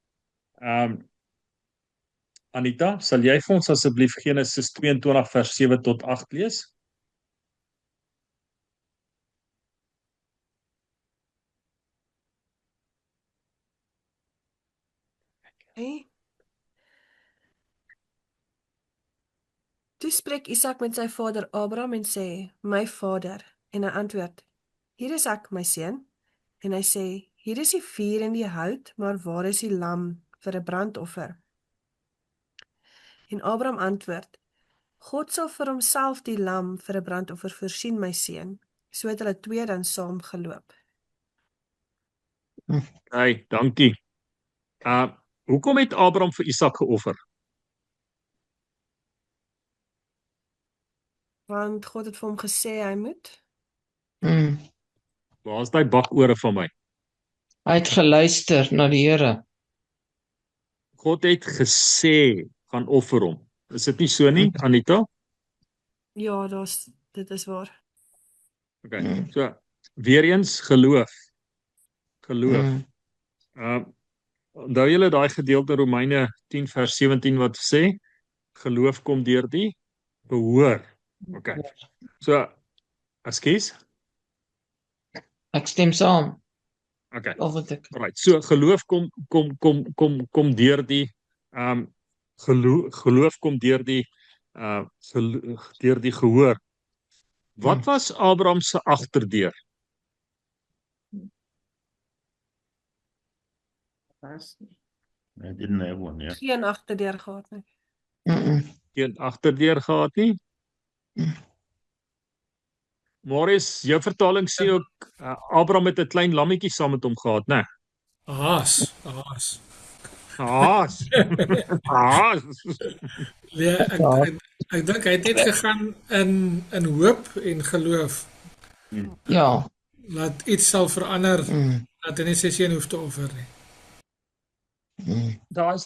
Anita, sal jy vir ons asseblief Genesis 22 vers 7 tot 8 lees? Okay. Toe spreek Isak met sy vader Abraham en sê, my vader. En hy antwoord, hier is ek, my seun. En hy sê, hier is die vuur en die hout, maar waar is die lam vir 'n brandoffer? En Abraham antwoord, God sal vir homself die lam vir 'n brandoffer voorsien, my seun. So het hulle twee dan saam geloop. Hey, dankie. Hoekom het Abraham vir Isak geoffer? Want God het vir hom gesê hy moet. Waar is daai bakore van my? Hy het geluister na die Here. God het gesê gaan offer hom. Is dit nie so nie, Anita? Ja, dit is waar. Okay. So, weer eens geloof. Onthou julle daai gedeelte Romeine 10 vers 17 wat sê geloof kom deur die behoor. Okay. So, ekskuus. Ek stem saam. Okay. Right. So geloof kom deur die geloof kom deur die gehoor. Wat was Abraham se agterdeur? I didn't have one, yeah. Geen agterdeur gehad nie. Geen agterdeur gehad nie. Morris, jou vertaling sê ook Abraham het 'n klein lammetjie saam met hom gehad, né? Haas. Ja, ek dink hy het net gegaan in hoop en geloof. Ja. Laat iets sal verander, dat hy nie sy seun hoef te offer nie.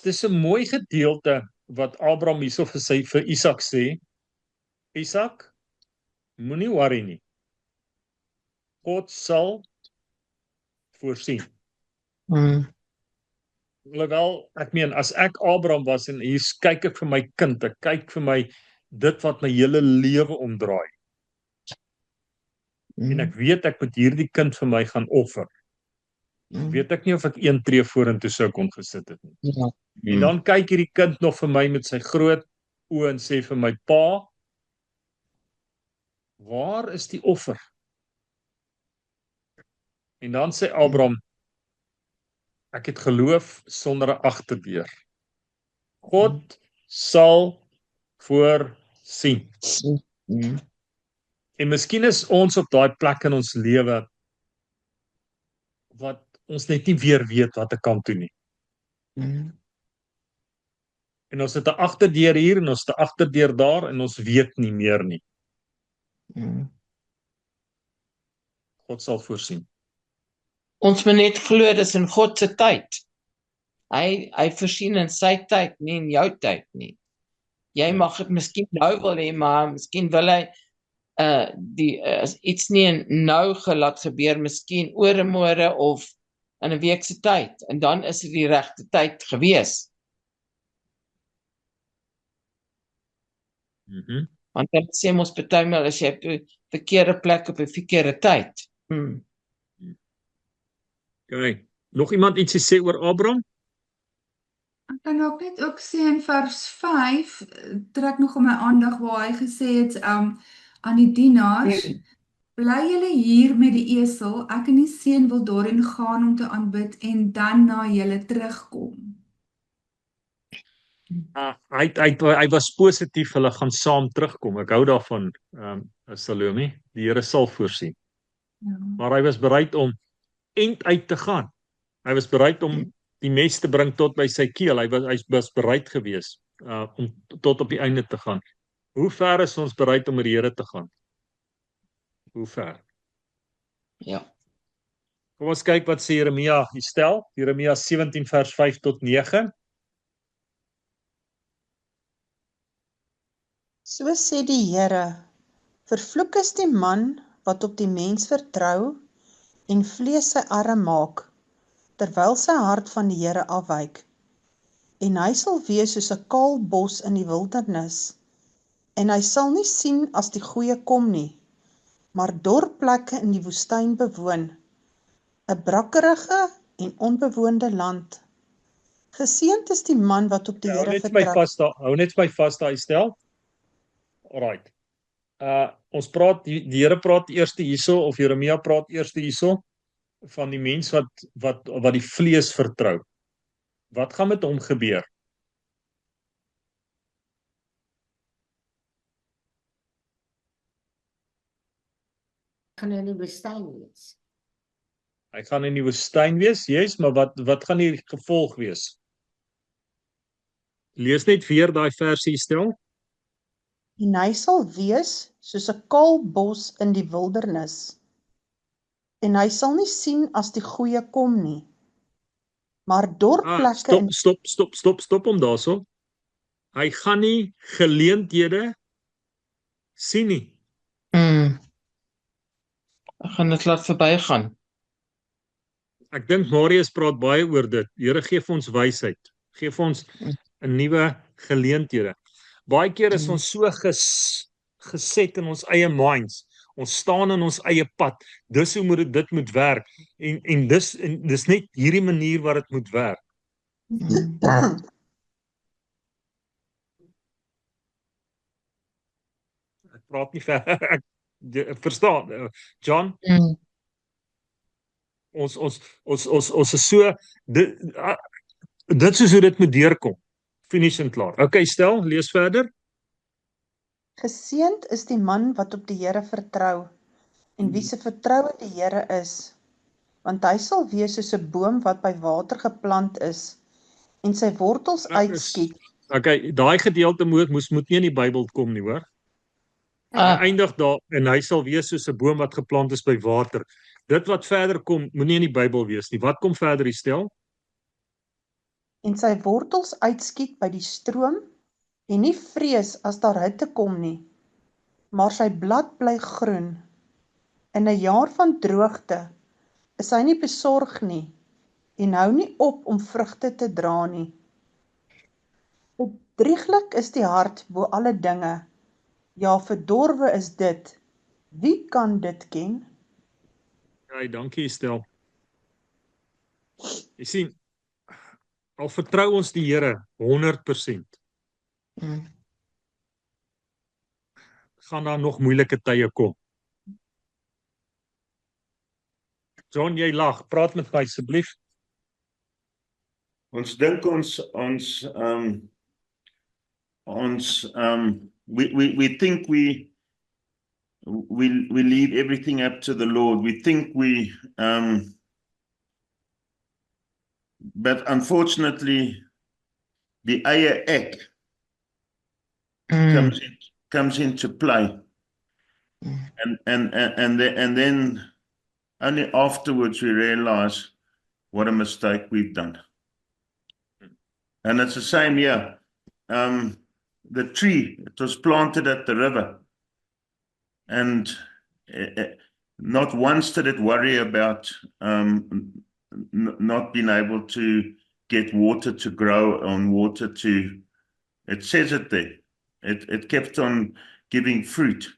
Dis 'n mooi gedeelte wat Abraham hierso vir Isak sê. Isak, moenie worry nie. God sal voorsien. Alhoewel, ek meen, as ek Abraham was en hier kyk ek vir my kind, ek kyk vir my dit wat my hele lewe omdraai. En ek weet ek moet hierdie kind vir my gaan offer. Weet ek nie of ek een tree vorentoe sou kon gesit het nie. En dan kyk hierdie kind nog vir my met sy groot oë en sê vir my pa, waar is die offer? En dan sê Abraham, ek het geloof sonder 'n agterdeur. God sal voorsien. En miskien is ons op daai plek in ons lewe wat ons net nie weer weet wat ek kan doen nie. En ons het 'n agterdeur hier en ons het 'n agterdeur daar en ons weet nie meer nie. God sal voorsien. Ons moet net glo dis in God se tyd. Hy voorsien in sy tyd, nie in jou tyd nie. Jy mag dit miskien nou wil hê, maar miskien wil hy iets nie nou laat gebeur, miskien oor 'n môre of in 'n week se tyd, en dan is dit die regte tyd gewees. Want dan sê ons partymal as jy op die verkeerde plek op 'n verkeerde tyd. Okay. Nog iemand iets te sê oor Abraham? Ek kan ook net ook sê in vers 5 trek nog my aandag waar hy gesê het aan die dienaars, bly julle hier met die esel, ek en die seun wil daarheen gaan om te aanbid en dan na julle terugkom. Hy was positief, hulle gaan saam terugkom. Ek hou daarvan, Salome, die Here sal voorsien. Ja. Maar hy was bereid om eind uit te gaan. Hy was bereid om die mes te bring tot by sy keel. Hy was bereid gewees om tot op die einde te gaan. Hoe ver is ons bereid om met die Here te gaan? Hoe ver? Ja. Kom ons kyk wat sê Jeremia stel. Jeremia 17 vers 5 tot 9. So sê die Here, vervloek is die man wat op die mens vertrou en vlees sy arm maak, terwyl sy hart van die Here afwyk. En hy sal wees soos 'n kaal bos in die wildernis, en hy sal nie sien as die goeie kom nie, maar dorplekke in die woestyn bewoon, 'n brakkerige en onbewoonde land. Geseënd is die man wat op die Here vertrou. Hou net my vas daar, stel. Alright. Ons praat, die Here praat eers hierso, of Jeremia praat eers hierso, van die mens wat die vlees vertrou. Wat gaan met hom gebeur? Gaan in die woestyn wees. Hy gaan in die woestyn wees, yes, maar wat gaan die gevolg wees? Lees net weer daai versie stel. En hy sal wees soos 'n kaal bos in die wildernis, en hy sal nie sien as die goeie kom nie, maar dorplekke... Stop hom daarso. Hy gaan nie geleenthede sien nie. Hy gaan dit laat verbygaan. Ek dink Marius praat baie oor dit. Here gee vir ons wysheid. Gee vir ons 'n nuwe geleenthede. Baie keer is ons so geset in ons eie minds. Ons staan in ons eie pad. Dis hoe dit moet werk. En dis net hierdie manier wat dit moet werk. Ek praat nie ver. Ek verstaan. John? Ons is so dit soos hoe dit moet deurkom. Finish en klaar. Okay, stel, lees verder. Geseënd is die man wat op die Here vertrou, en wie se vertroue die Here is, want hy sal wees soos 'n boom wat by water geplant is, en sy wortels uitskiet. Okay, daai gedeelte moet nie in die Bybel kom nie, hoor. Hy eindig daar, en hy sal wees soos 'n boom wat geplant is by water. Dit wat verder kom, moet nie in die Bybel wees nie. Wat kom verder, die stel? En sy wortels uitskiet by die stroom, en nie vrees as daar hitte kom nie, maar sy blad bly groen. In 'n jaar van droogte is hy nie besorg nie, en hou nie op om vrugte te dra nie. Bedrieglik is die hart bo alle dinge, ja, verdorwe is dit. Wie kan dit ken? Ja, dankie, stel. Jy sien, al vertrou ons die Here 100%. Gaan daar nog moeilike tye kom. John, jy lag, praat met my asseblief. Ons dink we think we leave everything up to the Lord. We think but unfortunately die eie ek comes into play. And then only afterwards we realize what a mistake we've done. And it's the same here. The tree, it was planted at the river. And not once did it worry about not being able to get water to grow on water to, it says it there. It kept on giving fruit.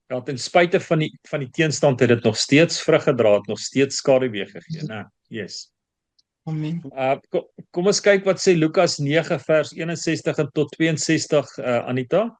Ja, ten spyte van die teenstand het dit nog steeds vrug gedra, het nog steeds skaduwee gegee, né? Yes. Amen. Kom ons kyk wat sê Lukas 9 vers 61 en tot 62, Anita.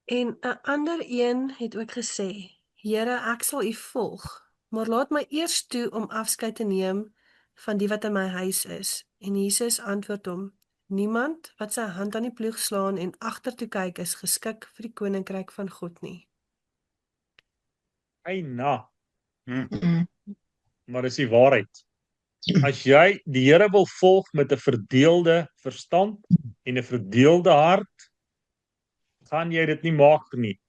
En 'n ander een het ook gesê: Here, ek sal U volg, maar laat my eers toe om afskeid te neem van die wat in my huis is. En Jesus antwoord hom: Niemand wat sy hand aan die ploeg slaan en agtertoe kyk is geskik vir die koninkryk van God nie. Eina. Maar dis die waarheid. As jy die Here wil volg met 'n verdeelde verstand en 'n verdeelde hart, gaan jy dit nie maak nie.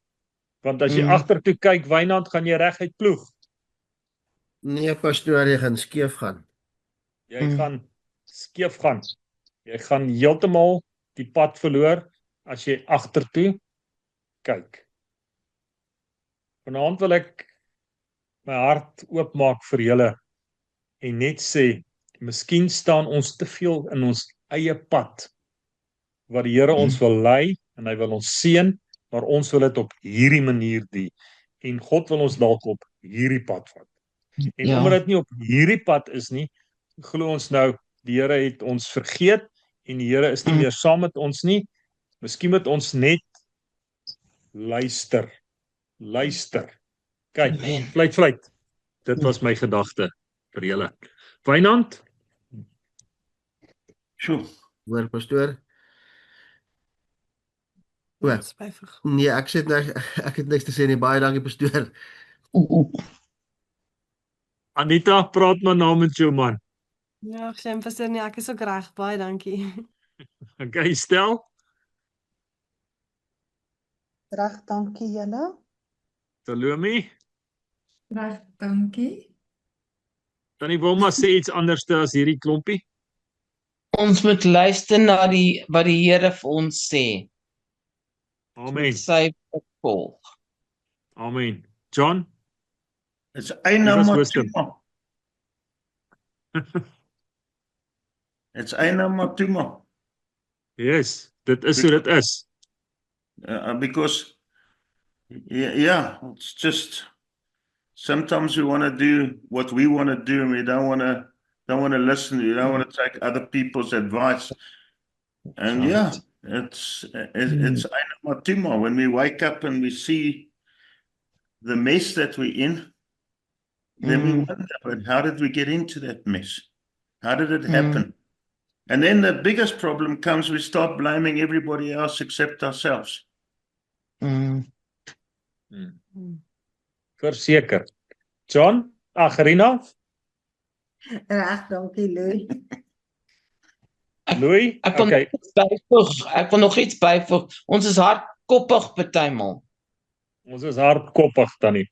Want as jy agtertoe kyk, Wynand, gaan jy reguit ploeg. Nee, pastoor, jy gaan skeef gaan. Jy gaan skeef gaan. Jy gaan heeltemal die pad verloor as jy agtertoe kyk. Vanaand wil ek my hart oopmaak vir julle en net sê, miskien staan ons te veel in ons eie pad, waar die Here ons wil lei, en hy wil ons seën, maar ons wil dit op hierdie manier doen, en God wil ons dalk op hierdie pad vat. En omdat dit nie op hierdie pad is nie, glo ons nou, die Here het ons vergeet, en die Here is nie meer saam met ons nie, miskien moet ons net luister, kyk, fluit, dit was my gedagte vir julle. Wynand? Sjoe. Hoor, pastoor? Nee, ek het niks te sê nie, baie dankie, pastoor. Anita, praat maar namens jou man. Ja, geen pastoor nie, ek is ook reg, baie dankie. Okay, stel. Reg, dankie julle. Salome? Reg, dankie. Tannie Wilma sê iets anders as hierdie klompie. Ons moet luister na wat die Here vir ons sê. Amen. Sy volg. Amen. John? It's Eina Matuma. It's Eina Matuma. Yes, dit is hoe dit is. Because, yeah, it's just, sometimes we want to do what we want to do, and we don't want to listen. We don't want to take other people's advice. And yeah, it's Eina Matuma. When we wake up and we see the mess that we're in, then we wonder, but how did we get into that mess? How did it happen? And then the biggest problem comes, we start blaming everybody else except ourselves. Verseker. John? Rina? Reg, dankie Louis. Louis? Okay. Ek wil nog iets byvoeg. Ons is hardkoppig partymal. Ons is hardkoppig, Tannie.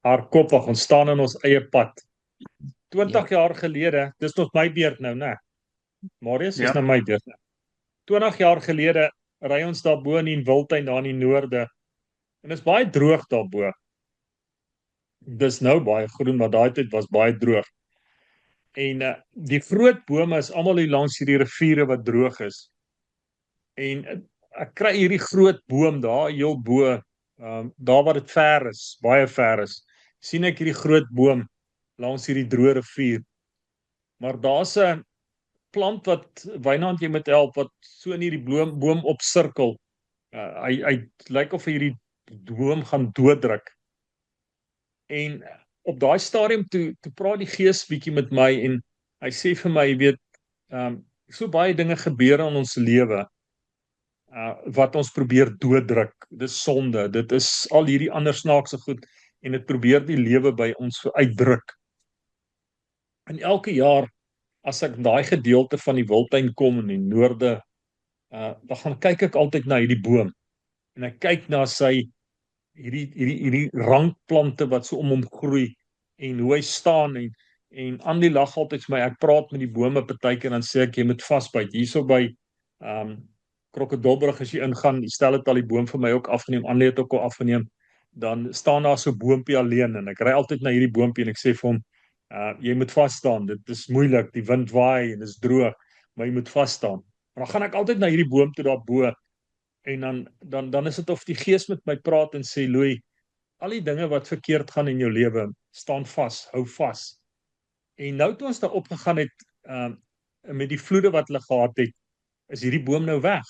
Hardkoppig, ons staan in ons eie pad. 20 jaar gelede, dis nog my beurt nou, né? Marius, is nou my beurt. 20 jaar gelede ry ons daarbo in die Wildtuin daar in die noorde. En dit is baie droog daarbo. Dis nou baie groen, maar daai tyd was baie droog. En die groot bome is almal hier langs hierdie riviere wat droog is. En ek kry hierdie groot boom daar heel bo, daar waar dit ver is, baie ver is. Sien ek hierdie groot boom langs hierdie droë rivier. Maar daar's 'n plant wat Wynand jy moet help wat so in hierdie boom opsirkel. Hy lyk of hy hierdie boom gaan dooddruk. En op daai stadium toe praat die Gees bietjie met my en hy sê vir my, jy weet, so baie dinge gebeur in ons lewe wat ons probeer dooddruk. Dis sonde, dit is al hierdie ander snaakse goed en dit probeer die lewe by ons uitdruk. En elke jaar as ek daai gedeelte van die Wildtuin kom in die noorde, dan gaan kyk ek altyd na hierdie boom en ek kyk na sy hierdie rankplante wat so om hom groei en hoe hy staan en Andy lag altyd vir my, ek praat met die bome partykeer en dan sê ek jy moet vasbyt. Hierso by Krokodilbrug as jy ingaan, stel dit al die boom vir my ook afgeneem, Andy het ook al afgeneem, dan staan daar so 'n boompie alleen en ek ry altyd na hierdie boompie en ek sê vir hom, jy moet vas staan, dit is moeilik, die wind waai en dit is droog, maar jy moet vas staan. Maar dan gaan ek altyd na hierdie boom toe daar bo en dan is dit of die gees met my praat en sê, Louis, al die dinge wat verkeerd gaan in jou lewe, staan vas, hou vas. En nou toe ons daar opgegaan het, met die vloede wat hulle gehad het, is hierdie boom nou weg.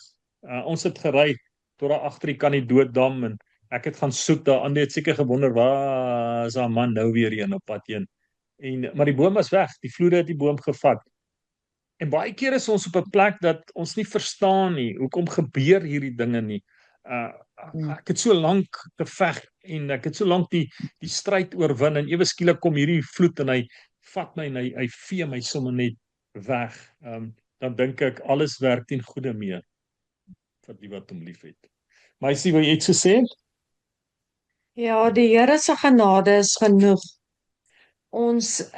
Ons het gery tot daar agter die Kandidootdam en ek het gaan soek daar, Andy het seker gewonder, waar is daar man nou weer een op pad heen? Maar die boom was weg, die vloede het die boom gevat. En baie keer is ons op 'n plek dat ons nie verstaan nie, hoekom gebeur hierdie dinge nie. Ek het so lank geveg en ek het so lank die stryd oorwin en ewe skielik kom hierdie vloed en hy vat my en hy vee my sommer net weg. Dan dink ek alles werk ten goeie mee vir die wat hom liefhet. Maar sien wat jy iets gesê? Ja, die Here se genade is genoeg.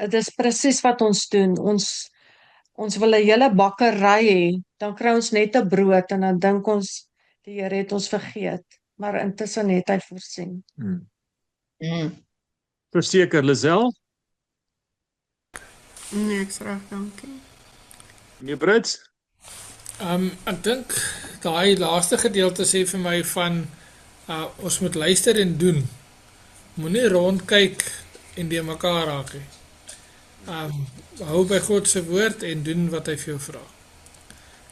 Dis presies wat ons doen. Ons wil 'n hele bakkery hê, dan kry ons net 'n brood en dan dink ons die Here het ons vergeet, maar intussen het hy voorsien. Verseker, Lisel? Nee, ek's reg, dankie. Meneer Brits? Ek dink daai laaste gedeelte sê vir my van ons moet luister en doen. Moenie rondkyk en die mekaar raak nie. Hou by God se woord en doen wat hy vir jou vra.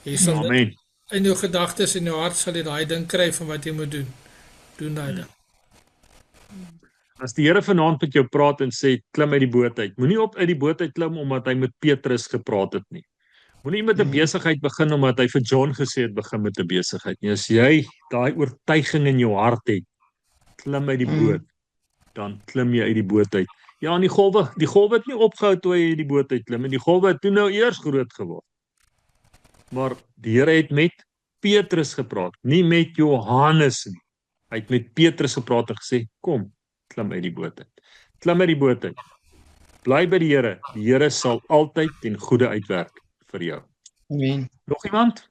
Jy sal Amen. In jou gedagtes en jou hart sal jy daai ding kry van wat jy moet doen. Doen daai ding. As die Here vanaand met jou praat en sê klim uit die boot uit, moenie op uit die boot uit klim omdat hy met Petrus gepraat het nie. Moenie met 'n besigheid begin omdat hy vir John gesê het begin met 'n besigheid nie. As jy daai oortuiging in jou hart het, klim uit die boot, dan klim jy uit die boot uit. Ja, en die golwe het nie opgehou toe hy uit die boot uit klim en die golwe het toe nou eers groot geword. Maar die Here het met Petrus gepraat, nie met Johannes nie. Hy het met Petrus gepraat en gesê, kom, klim uit die boot uit. Klim uit die boot uit. Bly by die Here. Die Here sal altyd ten goeie uitwerk vir jou. Amen. Nog iemand?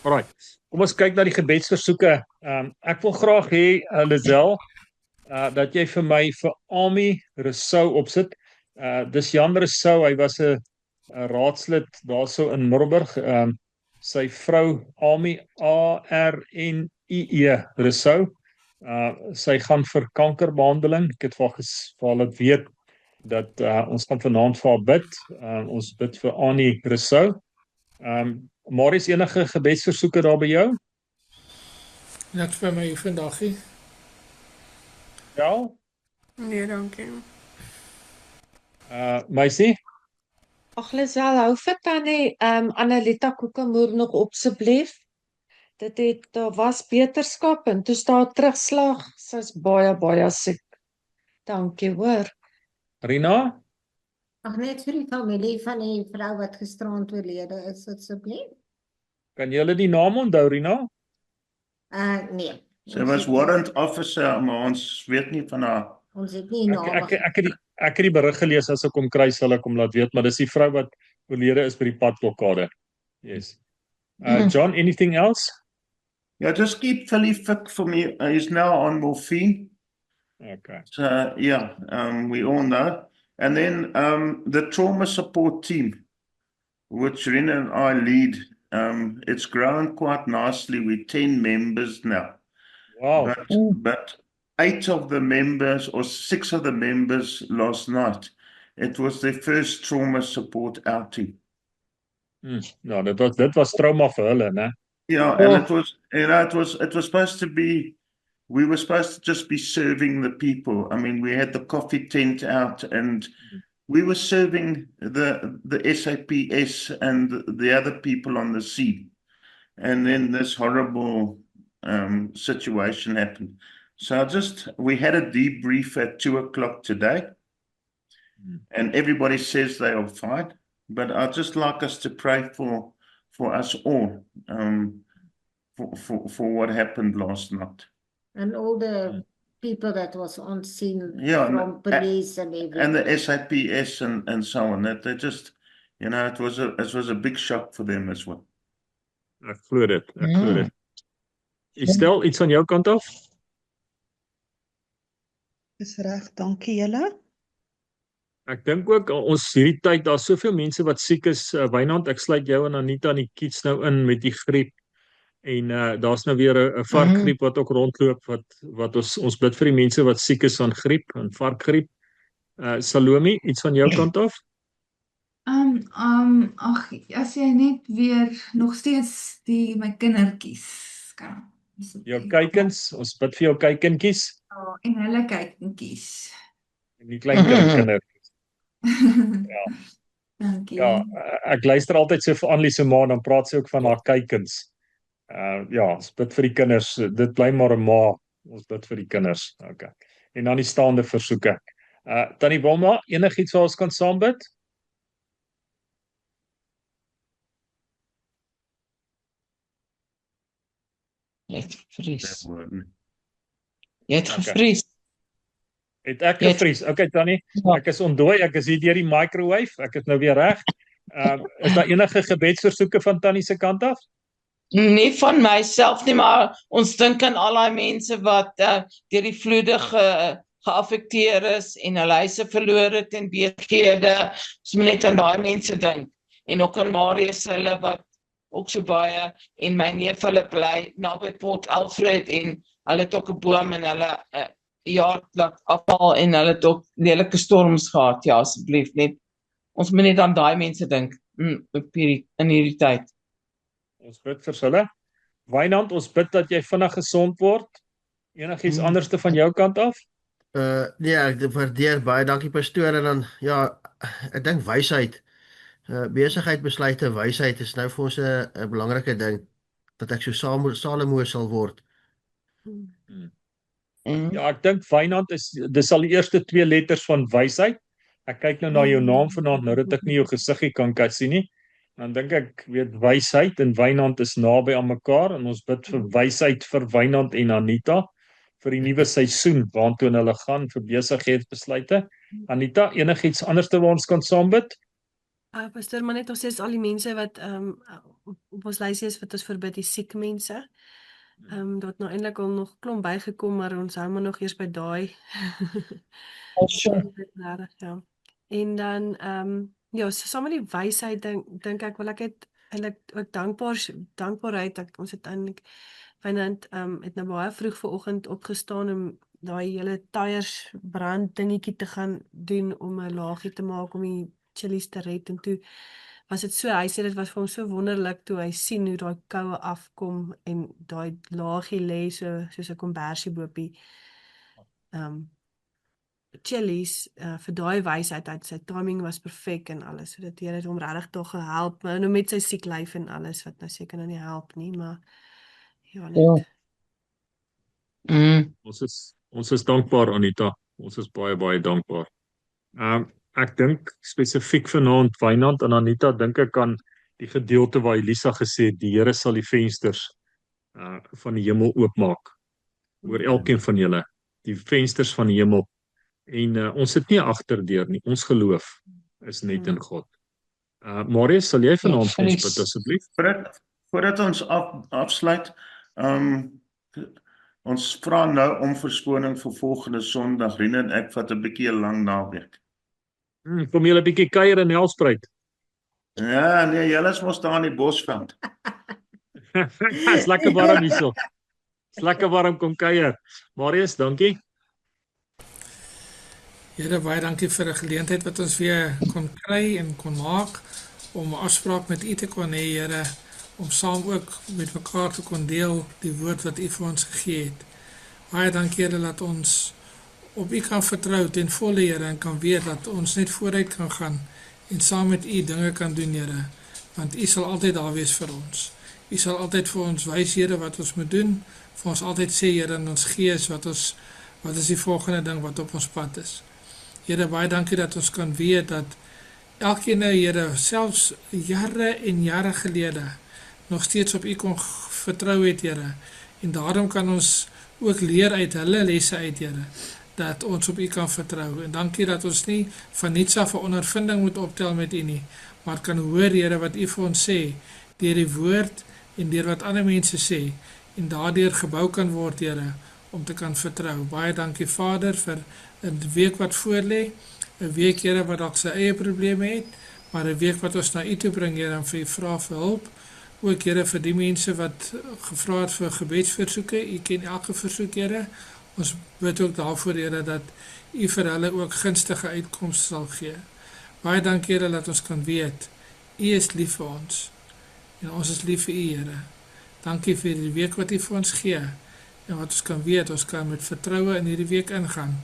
Alright. Kom ons kyk na die gebedsversoeke. Ek wil graag hê, Lisel, dat jy vir my vir Ami Rousseau opsit. Dis Jan Rousseau, hy was 'n raadslid daarso in Middelburg. Sy vrou Ami ARNIE Rousseau. Sy gaan vir kankerbehandeling. Ek het vir haar laat weet dat ons gaan vanaand vir haar bid. Ons bid vir Annie Rousseau. Marius, enige gebedsversoeke daar by jou? Net vir my vandagie. Ja? Nee, dankie. Meisie? Ag Lisel, hou vir tannie Annelita Kokemoer nog op asseblief. Daar was beterskap en toe staan terugslag. Sy's baie siek. Dankie, hoor. Rina? Ag net vir die familie van die vrou wat gisterand oorlede is, asseblief. Kan jy die naam onthou, Rina? Nee. Sy was warrant officer, maar ons weet nie van haar. Ons het nie name. Ek het die berig gelees as ek kom kry sal ek hom laat weet, maar dis die vrou wat oorlede is by die padblokkade. Yes. John, anything else? Yeah, just keep Philly fit for me. He's now on morphine. Okay. So yeah, we all know. And then the trauma support team, which Rina and I lead, it's grown quite nicely. We're 10 members now. Wow. But 8 of the members or 6 of the members last night, it was their first trauma support outing. Nou, dit was trauma vir hulle, né? Yeah, and it was, it was supposed to be, we were supposed to just be serving the people. I mean, we had the coffee tent out and we were serving the SAPS and the other people on the scene. And then this horrible situation happened. So we had a debrief at 2:00 today, and everybody says they are fine. But I'd just like us to pray for us all, for what happened last night. And all the people that was on scene and from police and everything. the SAPS and so on. That they just, it was a big shock for them as well. Ek glo dit. Stel iets aan jou kant af? Dis reg, dankie julle. Ek dink ook ons hierdie tyd, daar's soveel mense wat siek is. Wynand, ek sluit jou en Anita en die kids nou in met die griep. En daar's nou weer 'n varkgriep wat ook rondloop wat ons bid vir die mense wat siek is aan griep en varkgriep. Salome, iets van jou kant af? Ag, as jy net weer nog steeds my kindertjies kan. Jou kykens, ons bid vir jou kykentjies. Ja, en hulle kykentjies. En die klein kindertjies. Ja. Dankie. Ja, ek luister altyd so vir Annelie se ma, dan praat sy ook van haar kykens. Ja, ons bid vir die kinders. Dit bly maar 'n ma. Ons bid vir die kinders. Okay. En dan die staande versoeke. Tannie Wilma, enigiets waar ons kan saam bid? Jy het gevries. Jy het gevries. Het ek gevries? Okay, Tannie. Ek is ontdooi. Ek is hier deur die microwave. Ek is nou weer reg. Is daar enige gebedsversoeke van Tannie se kant af? Nie van myself nie, maar ons dink aan al die mense wat deur die vloede geaffekteer is en hulle huise verloor het en besighede. Ons moet net aan daai mense dink. En ook aan Marius hulle wat ook so baie en my neef hulle bly naby Port Alfred en hulle het ook 'n boom en hulle jaar laat afval en hulle het ook lelike storms gehad. Ja, asseblief net. Ons moet net aan daai mense dink in hierdie tyd. Ons bid vir hulle. Wynand, ons bid dat jy vinnig gesond word. Enigiets anderste van jou kant af? Nee, ek waardeer baie dankie pastoor en dan ek dink wysheid. Besigheid, besluite, wysheid is nou vir ons 'n belangrike ding dat ek so Salomo sal word. Ja, ek dink Wynand dis al die eerste 2 letters van wysheid. Ek kyk nou na jou naam vanaand nou dat ek nie jou gesiggie kan sien nie. Dan dink ek weet wysheid en Wynand is naby aan mekaar en ons bid vir wysheid vir Wynand en Anita vir die nuwe seisoen waartoe hulle gaan vir besigheidsbesluite. Anita, enigiets anderste waar ons kan saam bid? Pastoor, maar net ons sê al die mense wat op ons lysie is wat ons verbid, die siek mense. Dat nou eintlik al nog klomp bygekom, maar ons hou maar nog eers by daai. Ja. En dan ja, so saam met die wysheid dink ek wil ek het eintlik ook dankbaarheid ons het eintlik Wynand het nou baie vroeg vanoggend opgestaan om daai hele tyres brand dingetjie te gaan doen om 'n laagie te maak om die chillies te red en toe was dit so, hy sê dit was vir hom so wonderlik toe hy sien hoe daai koue afkom en daai laagie lê soos 'n kombersieboopie. Chillies vir daai wysheid uit sy timing was perfek en alles. So dit het hom regtig tog gehelp, maar nou met sy siek lyf en alles wat nou seker nou nie help nie, maar ja net. Ons is dankbaar Anita. Ons is baie dankbaar. Ek dink spesifiek vanaand Wynand en Anita dink ek aan die gedeelte waar Elisa gesê het die Here sal die vensters van die hemel oopmaak oor elkeen van julle, die vensters van die hemel. En ons sit nie agterdeur nie. Ons geloof is net in God. Marius, sal jy vanaand vir ons bid asseblief? Voordat ons afsluit, ons vra nou om verskoning vir volgende Sondag. Rien en ek vat 'n bietjie 'n lang naweek. Kom julle 'n bietjie kuier in Helspruit? Ja, nee, julle is mos daar in die Bosveld. Is lekker warm hierso. Is lekker warm kom kuier. Marius, dankie. Here, baie dankie vir 'n geleentheid wat ons weer kon kry en kon maak om 'n afspraak met U te kon hê, Here, om saam ook met mekaar te kon deel die woord wat U vir ons gegee het. Baie dankie, Here, dat ons op U kan vertrou ten volle, Here, en kan weet dat ons net vooruit kan gaan en saam met U dinge kan doen, Here, want U sal altyd daar wees vir ons. U sal altyd vir ons wys, Here, wat ons moet doen, vir ons altyd sê, Here, in ons gees wat is die volgende ding wat op ons pad is. Here, baie dankie dat ons kan weet dat elkeen, Here, selfs jare en jare gelede nog steeds op U kon vertrou het, Here, en daarom kan ons ook leer uit hulle lesse uit, Here, dat ons op U kan vertrou. En dankie dat ons nie van niets af 'n ondervinding moet optel met U nie, maar kan hoor, Here, wat U vir ons sê, deur die woord en deur wat ander mense sê, en daardeur gebou kan word, Here, om te kan vertrou. Baie dankie, Vader, vir 'n week wat voorlê, 'n week, Here, wat dalk sy eie probleme het, maar 'n week wat ons na U toe bring, Here, en vir U vra vir hulp. Ook, Here, vir die mense wat gevra het vir gebedsversoeke, U ken elke versoek, Here. Ons bid ook daarvoor, Here, dat U vir hulle ook gunstige uitkomste sal gee. Baie dankie, Here, dat ons kan weet, U is lief vir ons, en ons is lief vir U, Here. Dankie vir die week wat U vir ons gee, en wat ons kan weet, ons kan met vertroue in hierdie week ingaan,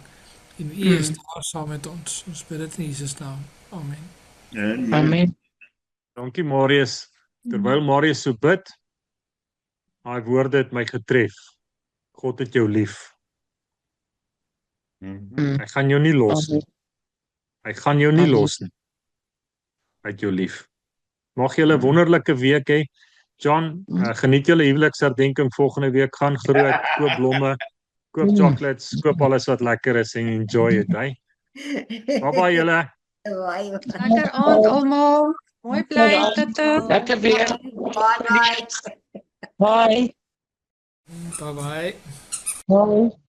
en U is daar saam met ons. Ons bid dit in Jesus naam. Amen. Amen. Dankie, Marius. Terwyl Marius so bid, daai woorde het my getref. God het jou lief. Hy gaan jou nie los nie. Hy gaan jou nie los nie. Hy het jou lief. Mag julle 'n wonderlike week hê. John, geniet julle huweliksherdenking volgende week. Gaan groot, koop blomme, koop chocolates, koop alles wat lekker is en enjoy it, hè. Bye julle. Lekker aand almal. Mooi bly, tata. Lekker weer. Bye. Bye. Bye bye. Bye.